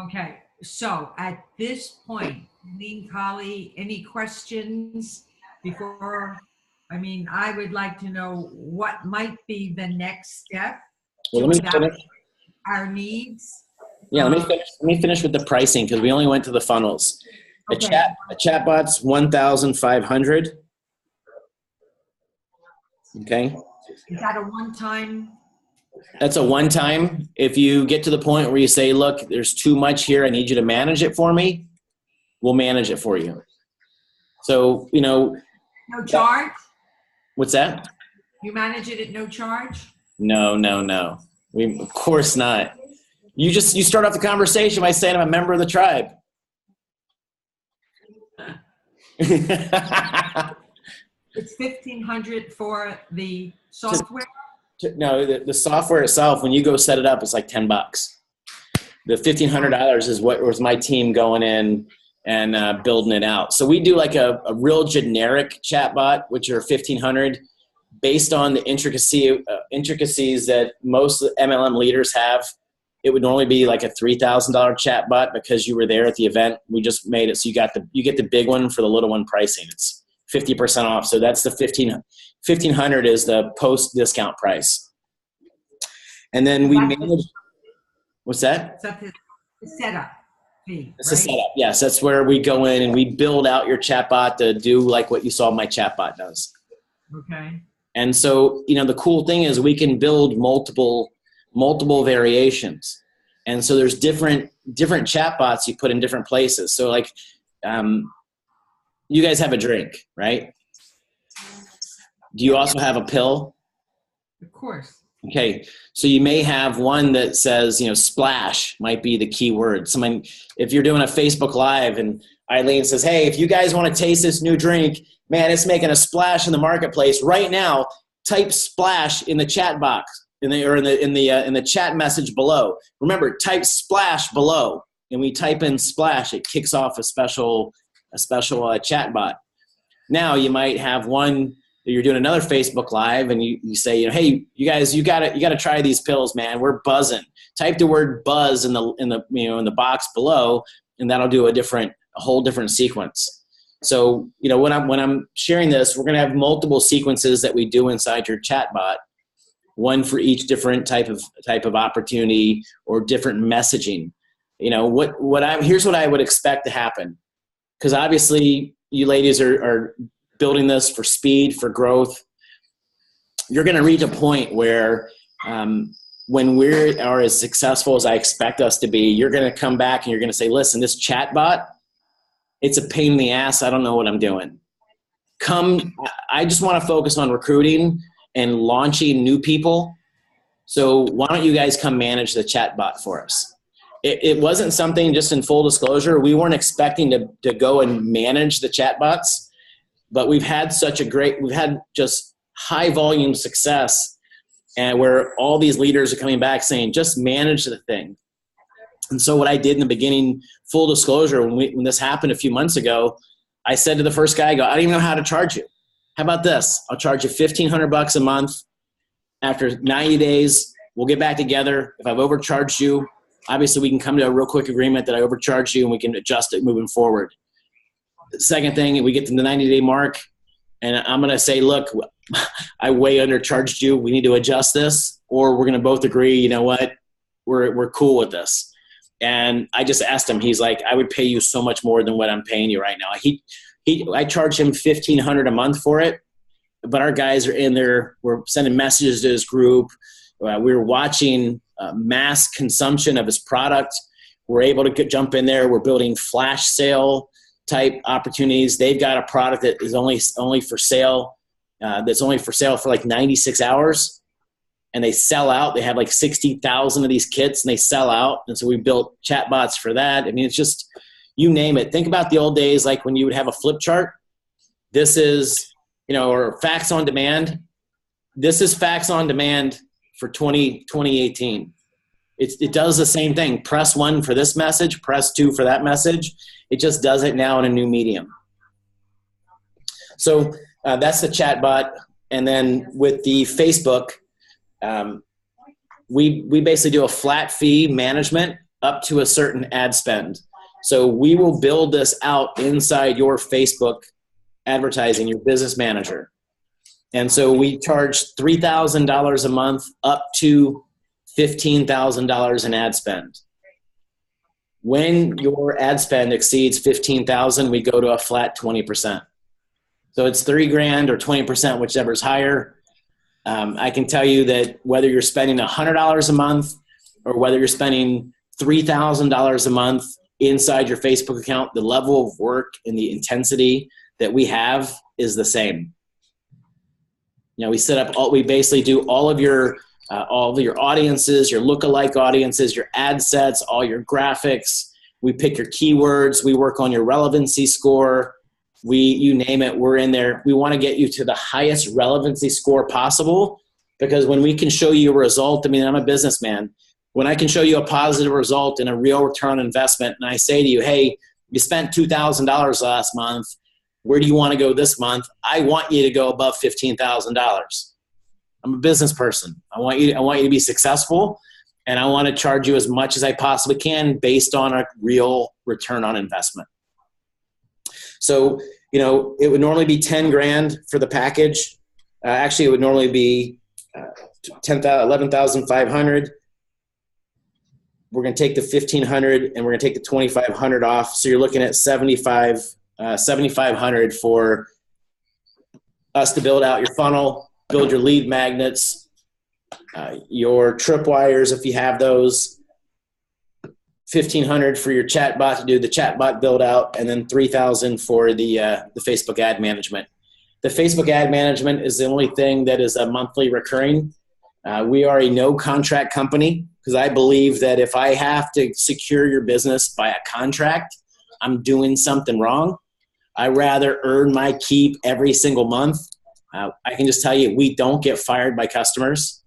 Okay. So at this point, Eileen, Colli, any questions before? I mean, I would like to know what might be the next step Well, let me finish. our needs. Yeah, let me finish with the pricing because we only went to the funnels. Okay. A chatbot's 1,500. Okay. Is that a one-time? That's a one-time. If you get to the point where you say, look, there's too much here, I need you to manage it for me, we'll manage it for you. So, No charge? What's that? You manage it at no charge? No. Of course not. You start off the conversation by saying I'm a member of the tribe. It's $1,500 for the software? No, the software itself, when you go set it up, it's like $10. The $1,500 is what was my team going in and building it out. So we do like a real generic chatbot, which are $1,500, based on the intricacies that most MLM leaders have. It would normally be like a $3,000 chatbot because you were there at the event. We just made it so you get the big one for the little one pricing. It's 50% off. So that's the $1,500 is the post discount price. And then we manage. What's that? It's the setup fee. It's a setup. Yes, that's where we go in and we build out your chatbot to do like what you saw my chatbot does. Okay. And so, the cool thing is we can build multiple variations. And so there's different chatbots you put in different places. So like, you guys have a drink, right? Do you also have a pill? Of course. Okay. So you may have one that says, splash might be the key word. If you're doing a Facebook Live and Eileen says, hey, if you guys want to taste this new drink, man, it's making a splash in the marketplace right now, type splash in the chat box. In the chat message below. Remember, type splash below, and we type in splash. It kicks off a special chat bot. Now you might have one that you're doing another Facebook Live, and you say, hey, you guys, you gotta try these pills, man. We're buzzing. Type the word buzz in the box below, and that'll do a whole different sequence. So when I'm sharing this, we're gonna have multiple sequences that we do inside your chat bot. One for each different type of opportunity or different messaging. Here's what I would expect to happen. Because obviously you ladies are building this for speed, for growth. You're going to reach a point where when we are as successful as I expect us to be, you're going to come back and you're going to say, listen, this chat bot, it's a pain in the ass. I don't know what I'm doing. I just want to focus on recruiting and launching new people. So why don't you guys come manage the chat bot for us? It wasn't something, just in full disclosure, we weren't expecting to go and manage the chat bots, but we've had just high volume success, and where all these leaders are coming back saying, just manage the thing. And so what I did in the beginning, full disclosure, when this happened a few months ago, I said to the first guy, I don't even know how to charge you. How about this? I'll charge you $1,500 a month. After 90 days, we'll get back together. If I've overcharged you, obviously we can come to a real quick agreement that I overcharged you and we can adjust it moving forward. The second thing, we get to the 90-day mark and I'm going to say, look, I way undercharged you. We need to adjust this, or we're going to both agree, you know what, we're cool with this. And I just asked him, he's like, I would pay you so much more than what I'm paying you right now. I charge him $1,500 a month for it, but our guys are in there. We're sending messages to his group. We're watching mass consumption of his product. we're able to jump in there. We're building flash sale type opportunities. They've got a product that is only for sale. That's only for sale for like 96 hours. And they sell out. They have like 60,000 of these kits and they sell out. And so we built chatbots for that. I mean, it's just, you name it. Think about the old days, like when you would have a flip chart. This is, or fax on demand. This is fax on demand for 2018. It does the same thing. Press 1 for this message, press 2 for that message. It just does it now in a new medium. So that's the chatbot. And then with the Facebook, we basically do a flat fee management up to a certain ad spend. So we will build this out inside your Facebook advertising, your business manager. And so we charge $3,000 a month up to $15,000 in ad spend. When your ad spend exceeds $15,000, we go to a flat 20%. So it's $3,000 or 20%, whichever is higher. I can tell you that whether you're spending $100 a month or whether you're spending $3,000 a month inside your Facebook account, the level of work and the intensity that we have is the same. We basically do all of your audiences, your lookalike audiences, your ad sets, all your graphics. We pick your keywords. We work on your relevancy score. You name it, we're in there. We want to get you to the highest relevancy score possible, because when we can show you a result, I'm a businessman. When I can show you a positive result and a real return on investment, and I say to you, hey, you spent $2,000 last month. Where do you want to go this month? I want you to go above $15,000. I'm a business person. I want you to be successful, and I want to charge you as much as I possibly can based on a real return on investment. So, it would normally be $10,000 for the package. Actually, it would normally be $11,500. We're going to take the $1,500 and we're going to take the $2,500 off. So you're looking at $7,500 for us to build out your funnel, build your lead magnets, your tripwires if you have those. $1,500 for your chatbot to do the chatbot build out, and then $3,000 for the Facebook ad management. The Facebook ad management is the only thing that is a monthly recurring. We are a no contract company, because I believe that if I have to secure your business by a contract, I'm doing something wrong. I rather earn my keep every single month. I can just tell you, we don't get fired by customers.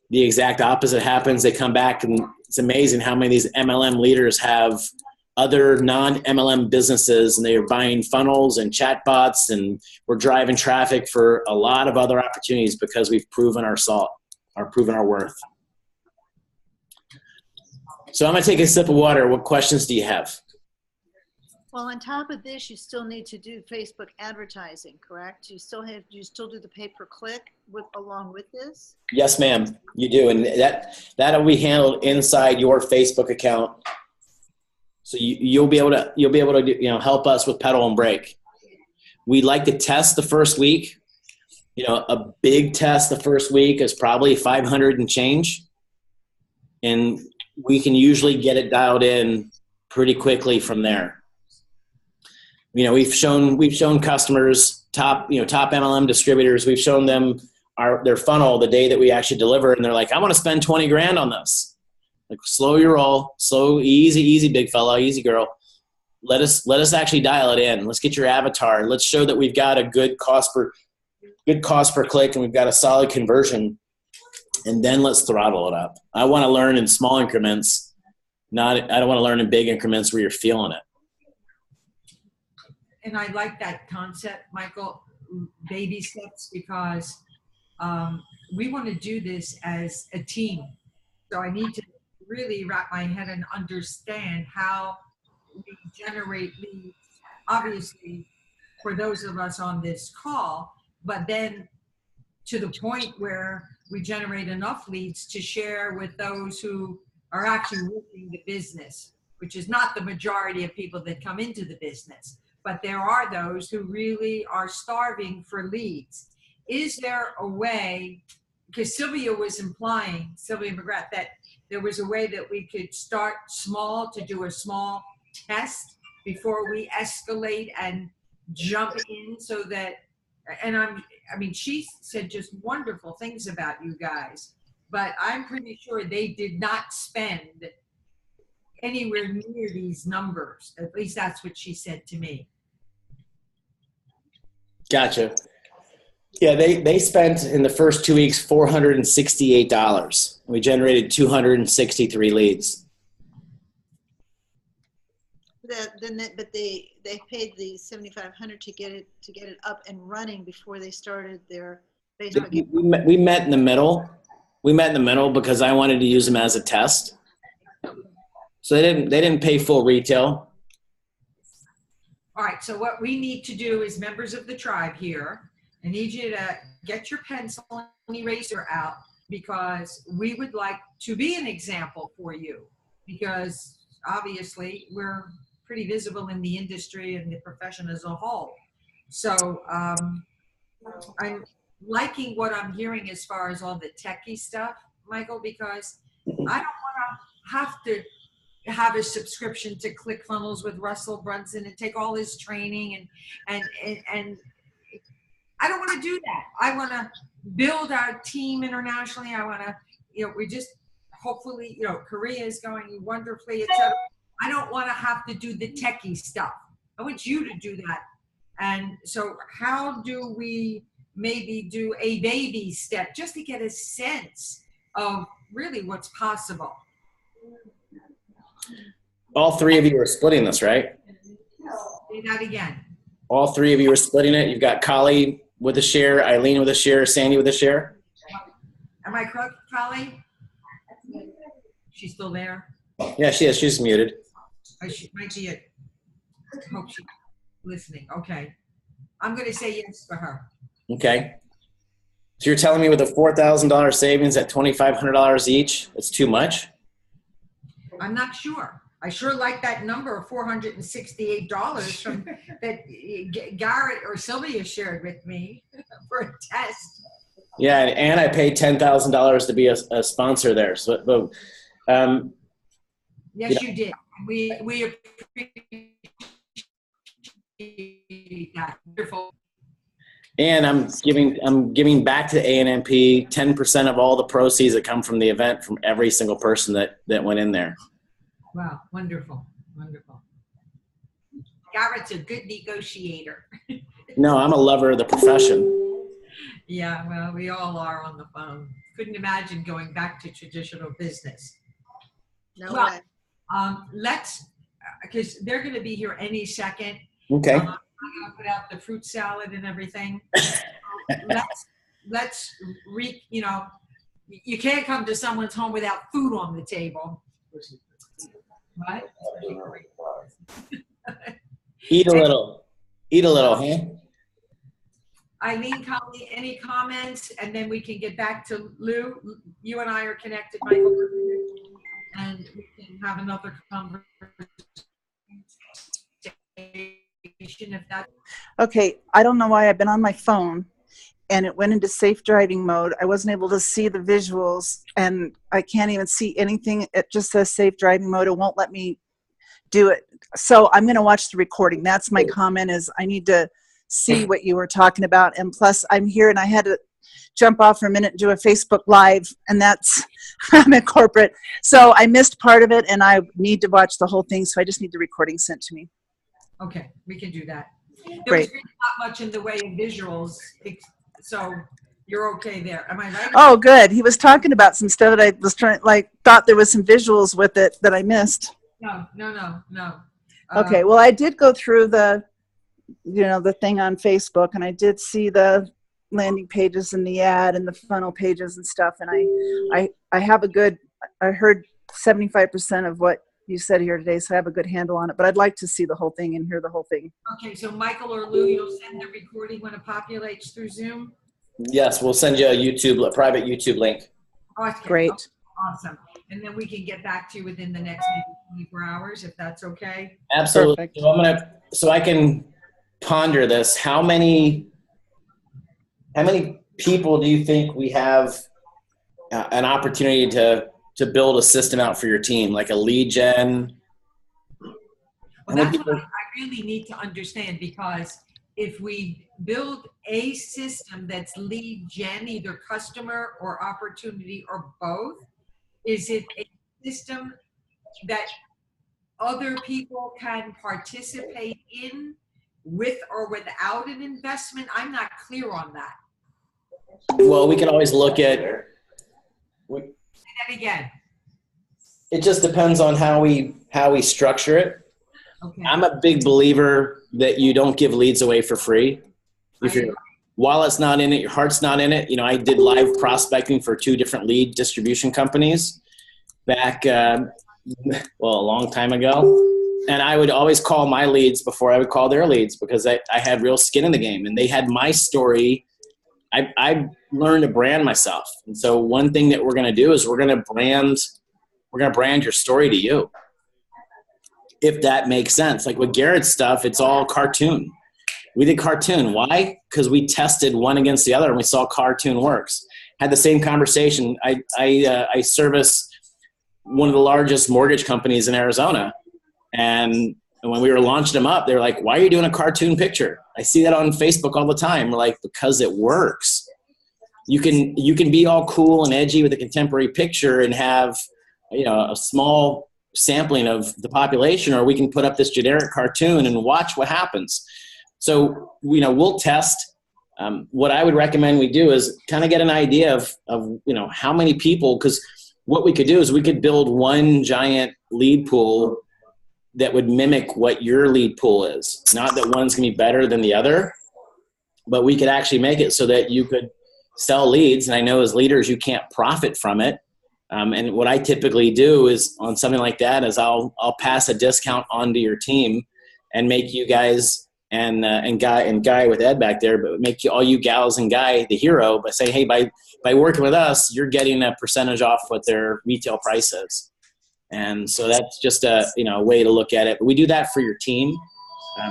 The exact opposite happens. They come back, and it's amazing how many of these MLM leaders have other non-MLM businesses, and they are buying funnels and chatbots, and we're driving traffic for a lot of other opportunities because we've proven our salt, or proven our worth. So I'm going to take a sip of water. What questions do you have? Well, on top of this, you still need to do Facebook advertising, correct? You still do the pay-per-click along with this? Yes, ma'am, you do. And that'll be handled inside your Facebook account. So you'll be able to help us with pedal and brake. We like to test the first week. A big test the first week is probably 500 and change. And we can usually get it dialed in pretty quickly from there. We've shown customers, top MLM distributors, we've shown them their funnel the day that we actually deliver, and they're like, I want to spend $20,000 on this. Like, slow your roll, slow, easy, big fella, easy girl. Let us actually dial it in. Let's get your avatar. Let's show that we've got a good cost per click, and we've got a solid conversion, and then let's throttle it up. I want to learn in small increments. I don't want to learn in big increments where you're feeling it. And I like that concept, Michael, baby steps, because we want to do this as a team. So I need to really wrap my head and understand how we generate leads, obviously, for those of us on this call, but then to the point where we generate enough leads to share with those who are actually working the business, which is not the majority of people that come into the business. But there are those who really are starving for leads. Is there a way because Sylvia was implying, Sylvia McGrath, that there was a way that we could start small to do a small test before we escalate and jump in so that, and I mean, she said just wonderful things about you guys, but I'm pretty sure they did not spend anywhere near these numbers. At least that's what she said to me. Gotcha. Yeah, they spent in the first 2 weeks $468. We generated 263 leads. But they paid the $7,500 to get it up and running before they started their Facebook. We met in the middle. We met in the middle because I wanted to use them as a test. So they didn't pay full retail. All right, so what we need to do as members of the tribe here, I need you to get your pencil and eraser out, because we would like to be an example for you, because obviously we're pretty visible in the industry and the profession as a whole. So I'm liking what I'm hearing as far as all the techie stuff, Michael, because I don't want to have to have a subscription to ClickFunnels with Russell Brunson and take all his training and I don't want to do that. I want to build our team internationally. I want to, we just hopefully, Korea is going wonderfully, etc. I don't want to have to do the techie stuff. I want you to do that. And so how do we maybe do a baby step just to get a sense of really what's possible? All three of you are splitting this, right? Say that again. All three of you are splitting it. You've got Colli with a share, Eileen with a share, Sandi with a share. Am I correct, Colli? She's still there? Yeah, she is. She's muted. She might be it. I hope she's listening. Okay. I'm going to say yes for her. Okay. So you're telling me with a $4,000 savings at $2,500 each, it's too much? I'm not sure. I sure like that number of $468 from that Garrett or Sylvia shared with me for a test. Yeah, and I paid $10,000 to be a sponsor there. So, yes, you did. We appreciate that. Wonderful. And I'm giving back to the ANMP 10% of all the proceeds that come from the event from every single person that went in there. Wow, wonderful, wonderful. Garrett's a good negotiator. No, I'm a lover of the profession. Yeah, well, we all are on the phone. Couldn't imagine going back to traditional business. No way. Let's, because they're going to be here any second. Okay. I'm going to put out the fruit salad and everything. let's you can't come to someone's home without food on the table. Right? Eat a little, huh? Eileen, Colli, any comments? And then we can get back to Lou. You and I are connected, Michael, and we can have another conversation if that. Okay, I don't know why I've been on my phone and it went into safe driving mode. I wasn't able to see the visuals and I can't even see anything. It just says safe driving mode. It won't let me do it. So I'm going to watch the recording. That's my comment, is I need to see what you were talking about. And plus I'm here and I had to jump off for a minute and do a Facebook Live, and that's, I'm at corporate. So I missed part of it and I need to watch the whole thing. So I just need the recording sent to me. Okay, we can do that. There Great. was really not much in the way of visuals, so you're okay there. Am I right? Oh, good. He was talking about some stuff that I was thought there was some visuals with it that I missed. No. Okay, well, I did go through the thing on Facebook, and I did see the landing pages and the ad and the funnel pages and stuff, and I have I heard 75% of what you said here today, so I have a good handle on it, but I'd like to see the whole thing and hear the whole thing. Okay, so Michael or Lou, you'll send the recording when it populates through Zoom? Yes, we'll send you a private YouTube link. Oh, that's great. Okay, awesome. And then we can get back to you within the next maybe 24 hours, if that's okay. Absolutely. So I can ponder this. How many people do you think we have an opportunity to build a system out for your team, like a lead gen. Well, that's what I really need to understand, because if we build a system that's lead gen, either customer or opportunity or both, is it a system that other people can participate in with or without an investment? I'm not clear on that. Well, we can always look at. Say that again. It just depends on how we structure it. Okay. I'm a big believer that you don't give leads away for free. If your wallet's not in it, your heart's not in it. You know, I did live prospecting for 2 different lead distribution companies back, a long time ago. And I would always call my leads before I would call their leads, because I had real skin in the game, and they had my story. I learned to brand myself. And so one thing that we're going to do is we're going to brand your story to you, if that makes sense. Like with Garrett's stuff, it's all cartoon. We did cartoon. Why? Because we tested one against the other and we saw cartoon works. Had the same conversation. I service one of the largest mortgage companies in Arizona. And when we were launching them up, they were like, why are you doing a cartoon picture? I see that on Facebook all the time. We're like, because it works. You can be all cool and edgy with a contemporary picture and have, you know, a small sampling of the population, or we can put up this generic cartoon and watch what happens. So, you know, we'll test. What I would recommend we do is kind of get an idea of, you know, how many people, because what we could do is we could build one giant lead pool that would mimic what your lead pool is. Not that one's going to be better than the other, but we could actually make it so that you could sell leads. And I know as leaders, you can't profit from it. And what I typically do is on something like that is I'll pass a discount onto your team and make you guys and Guy with Ed back there, but make all you gals and Guy the hero by saying, hey, by working with us, you're getting a percentage off what their retail price is. And so that's just a way to look at it. But we do that for your team.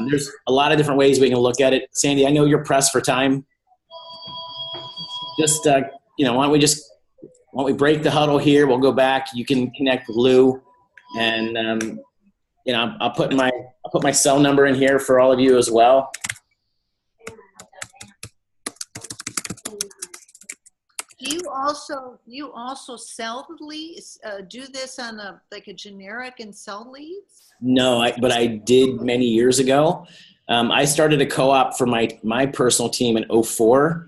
There's a lot of different ways we can look at it. Sandi, I know you're pressed for time. Just why don't we break the huddle here? We'll go back. You can connect with Lou, and I'll put my cell number in here for all of you as well. You also sell leads? Do this on a generic and sell leads? No, but I did many years ago. I started a co-op for my personal team in 2004.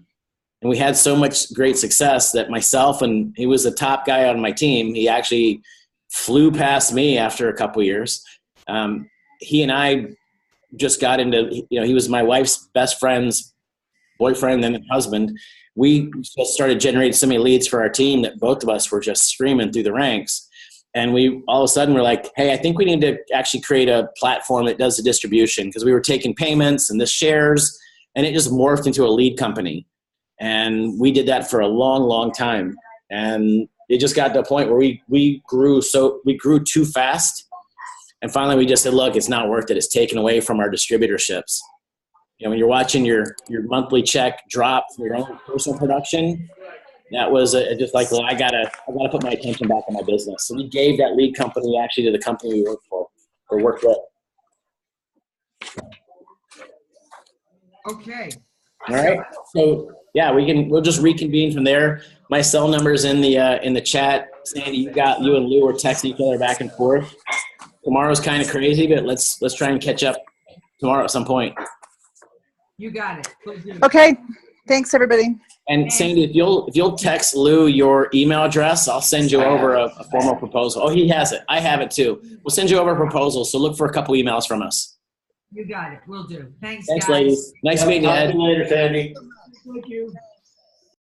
And we had so much great success that myself, and he was the top guy on my team. He actually flew past me after a couple years. He and I just got into, he was my wife's best friend's boyfriend and husband. We just started generating so many leads for our team that both of us were just screaming through the ranks. And we all of a sudden were like, hey, I think we need to actually create a platform that does the distribution, because we were taking payments and the shares, and it just morphed into a lead company. And we did that for a long, long time. And it just got to a point where we grew too fast. And finally we just said, look, it's not worth it. It's taken away from our distributorships. When you're watching your monthly check drop for your own personal production, that was just like, well, I gotta put my attention back on my business. So we gave that lead company actually to the company we worked for or worked with. Okay. All right. So yeah, we'll just reconvene from there. My cell number's in the chat. Sandi, you and Lou are texting each other back and forth. Tomorrow's kind of crazy, but let's try and catch up tomorrow at some point. You got it. Okay. Thanks, everybody. And Sandi, if you'll text Lou your email address, I'll send you over a formal proposal. Oh, he has it. I have it too. We'll send you over a proposal. So look for a couple emails from us. You got it. We'll do. Thanks, Thanks, guys. ladies. Nice meeting you, Ed. Talk to you later, Sandi. Thank you.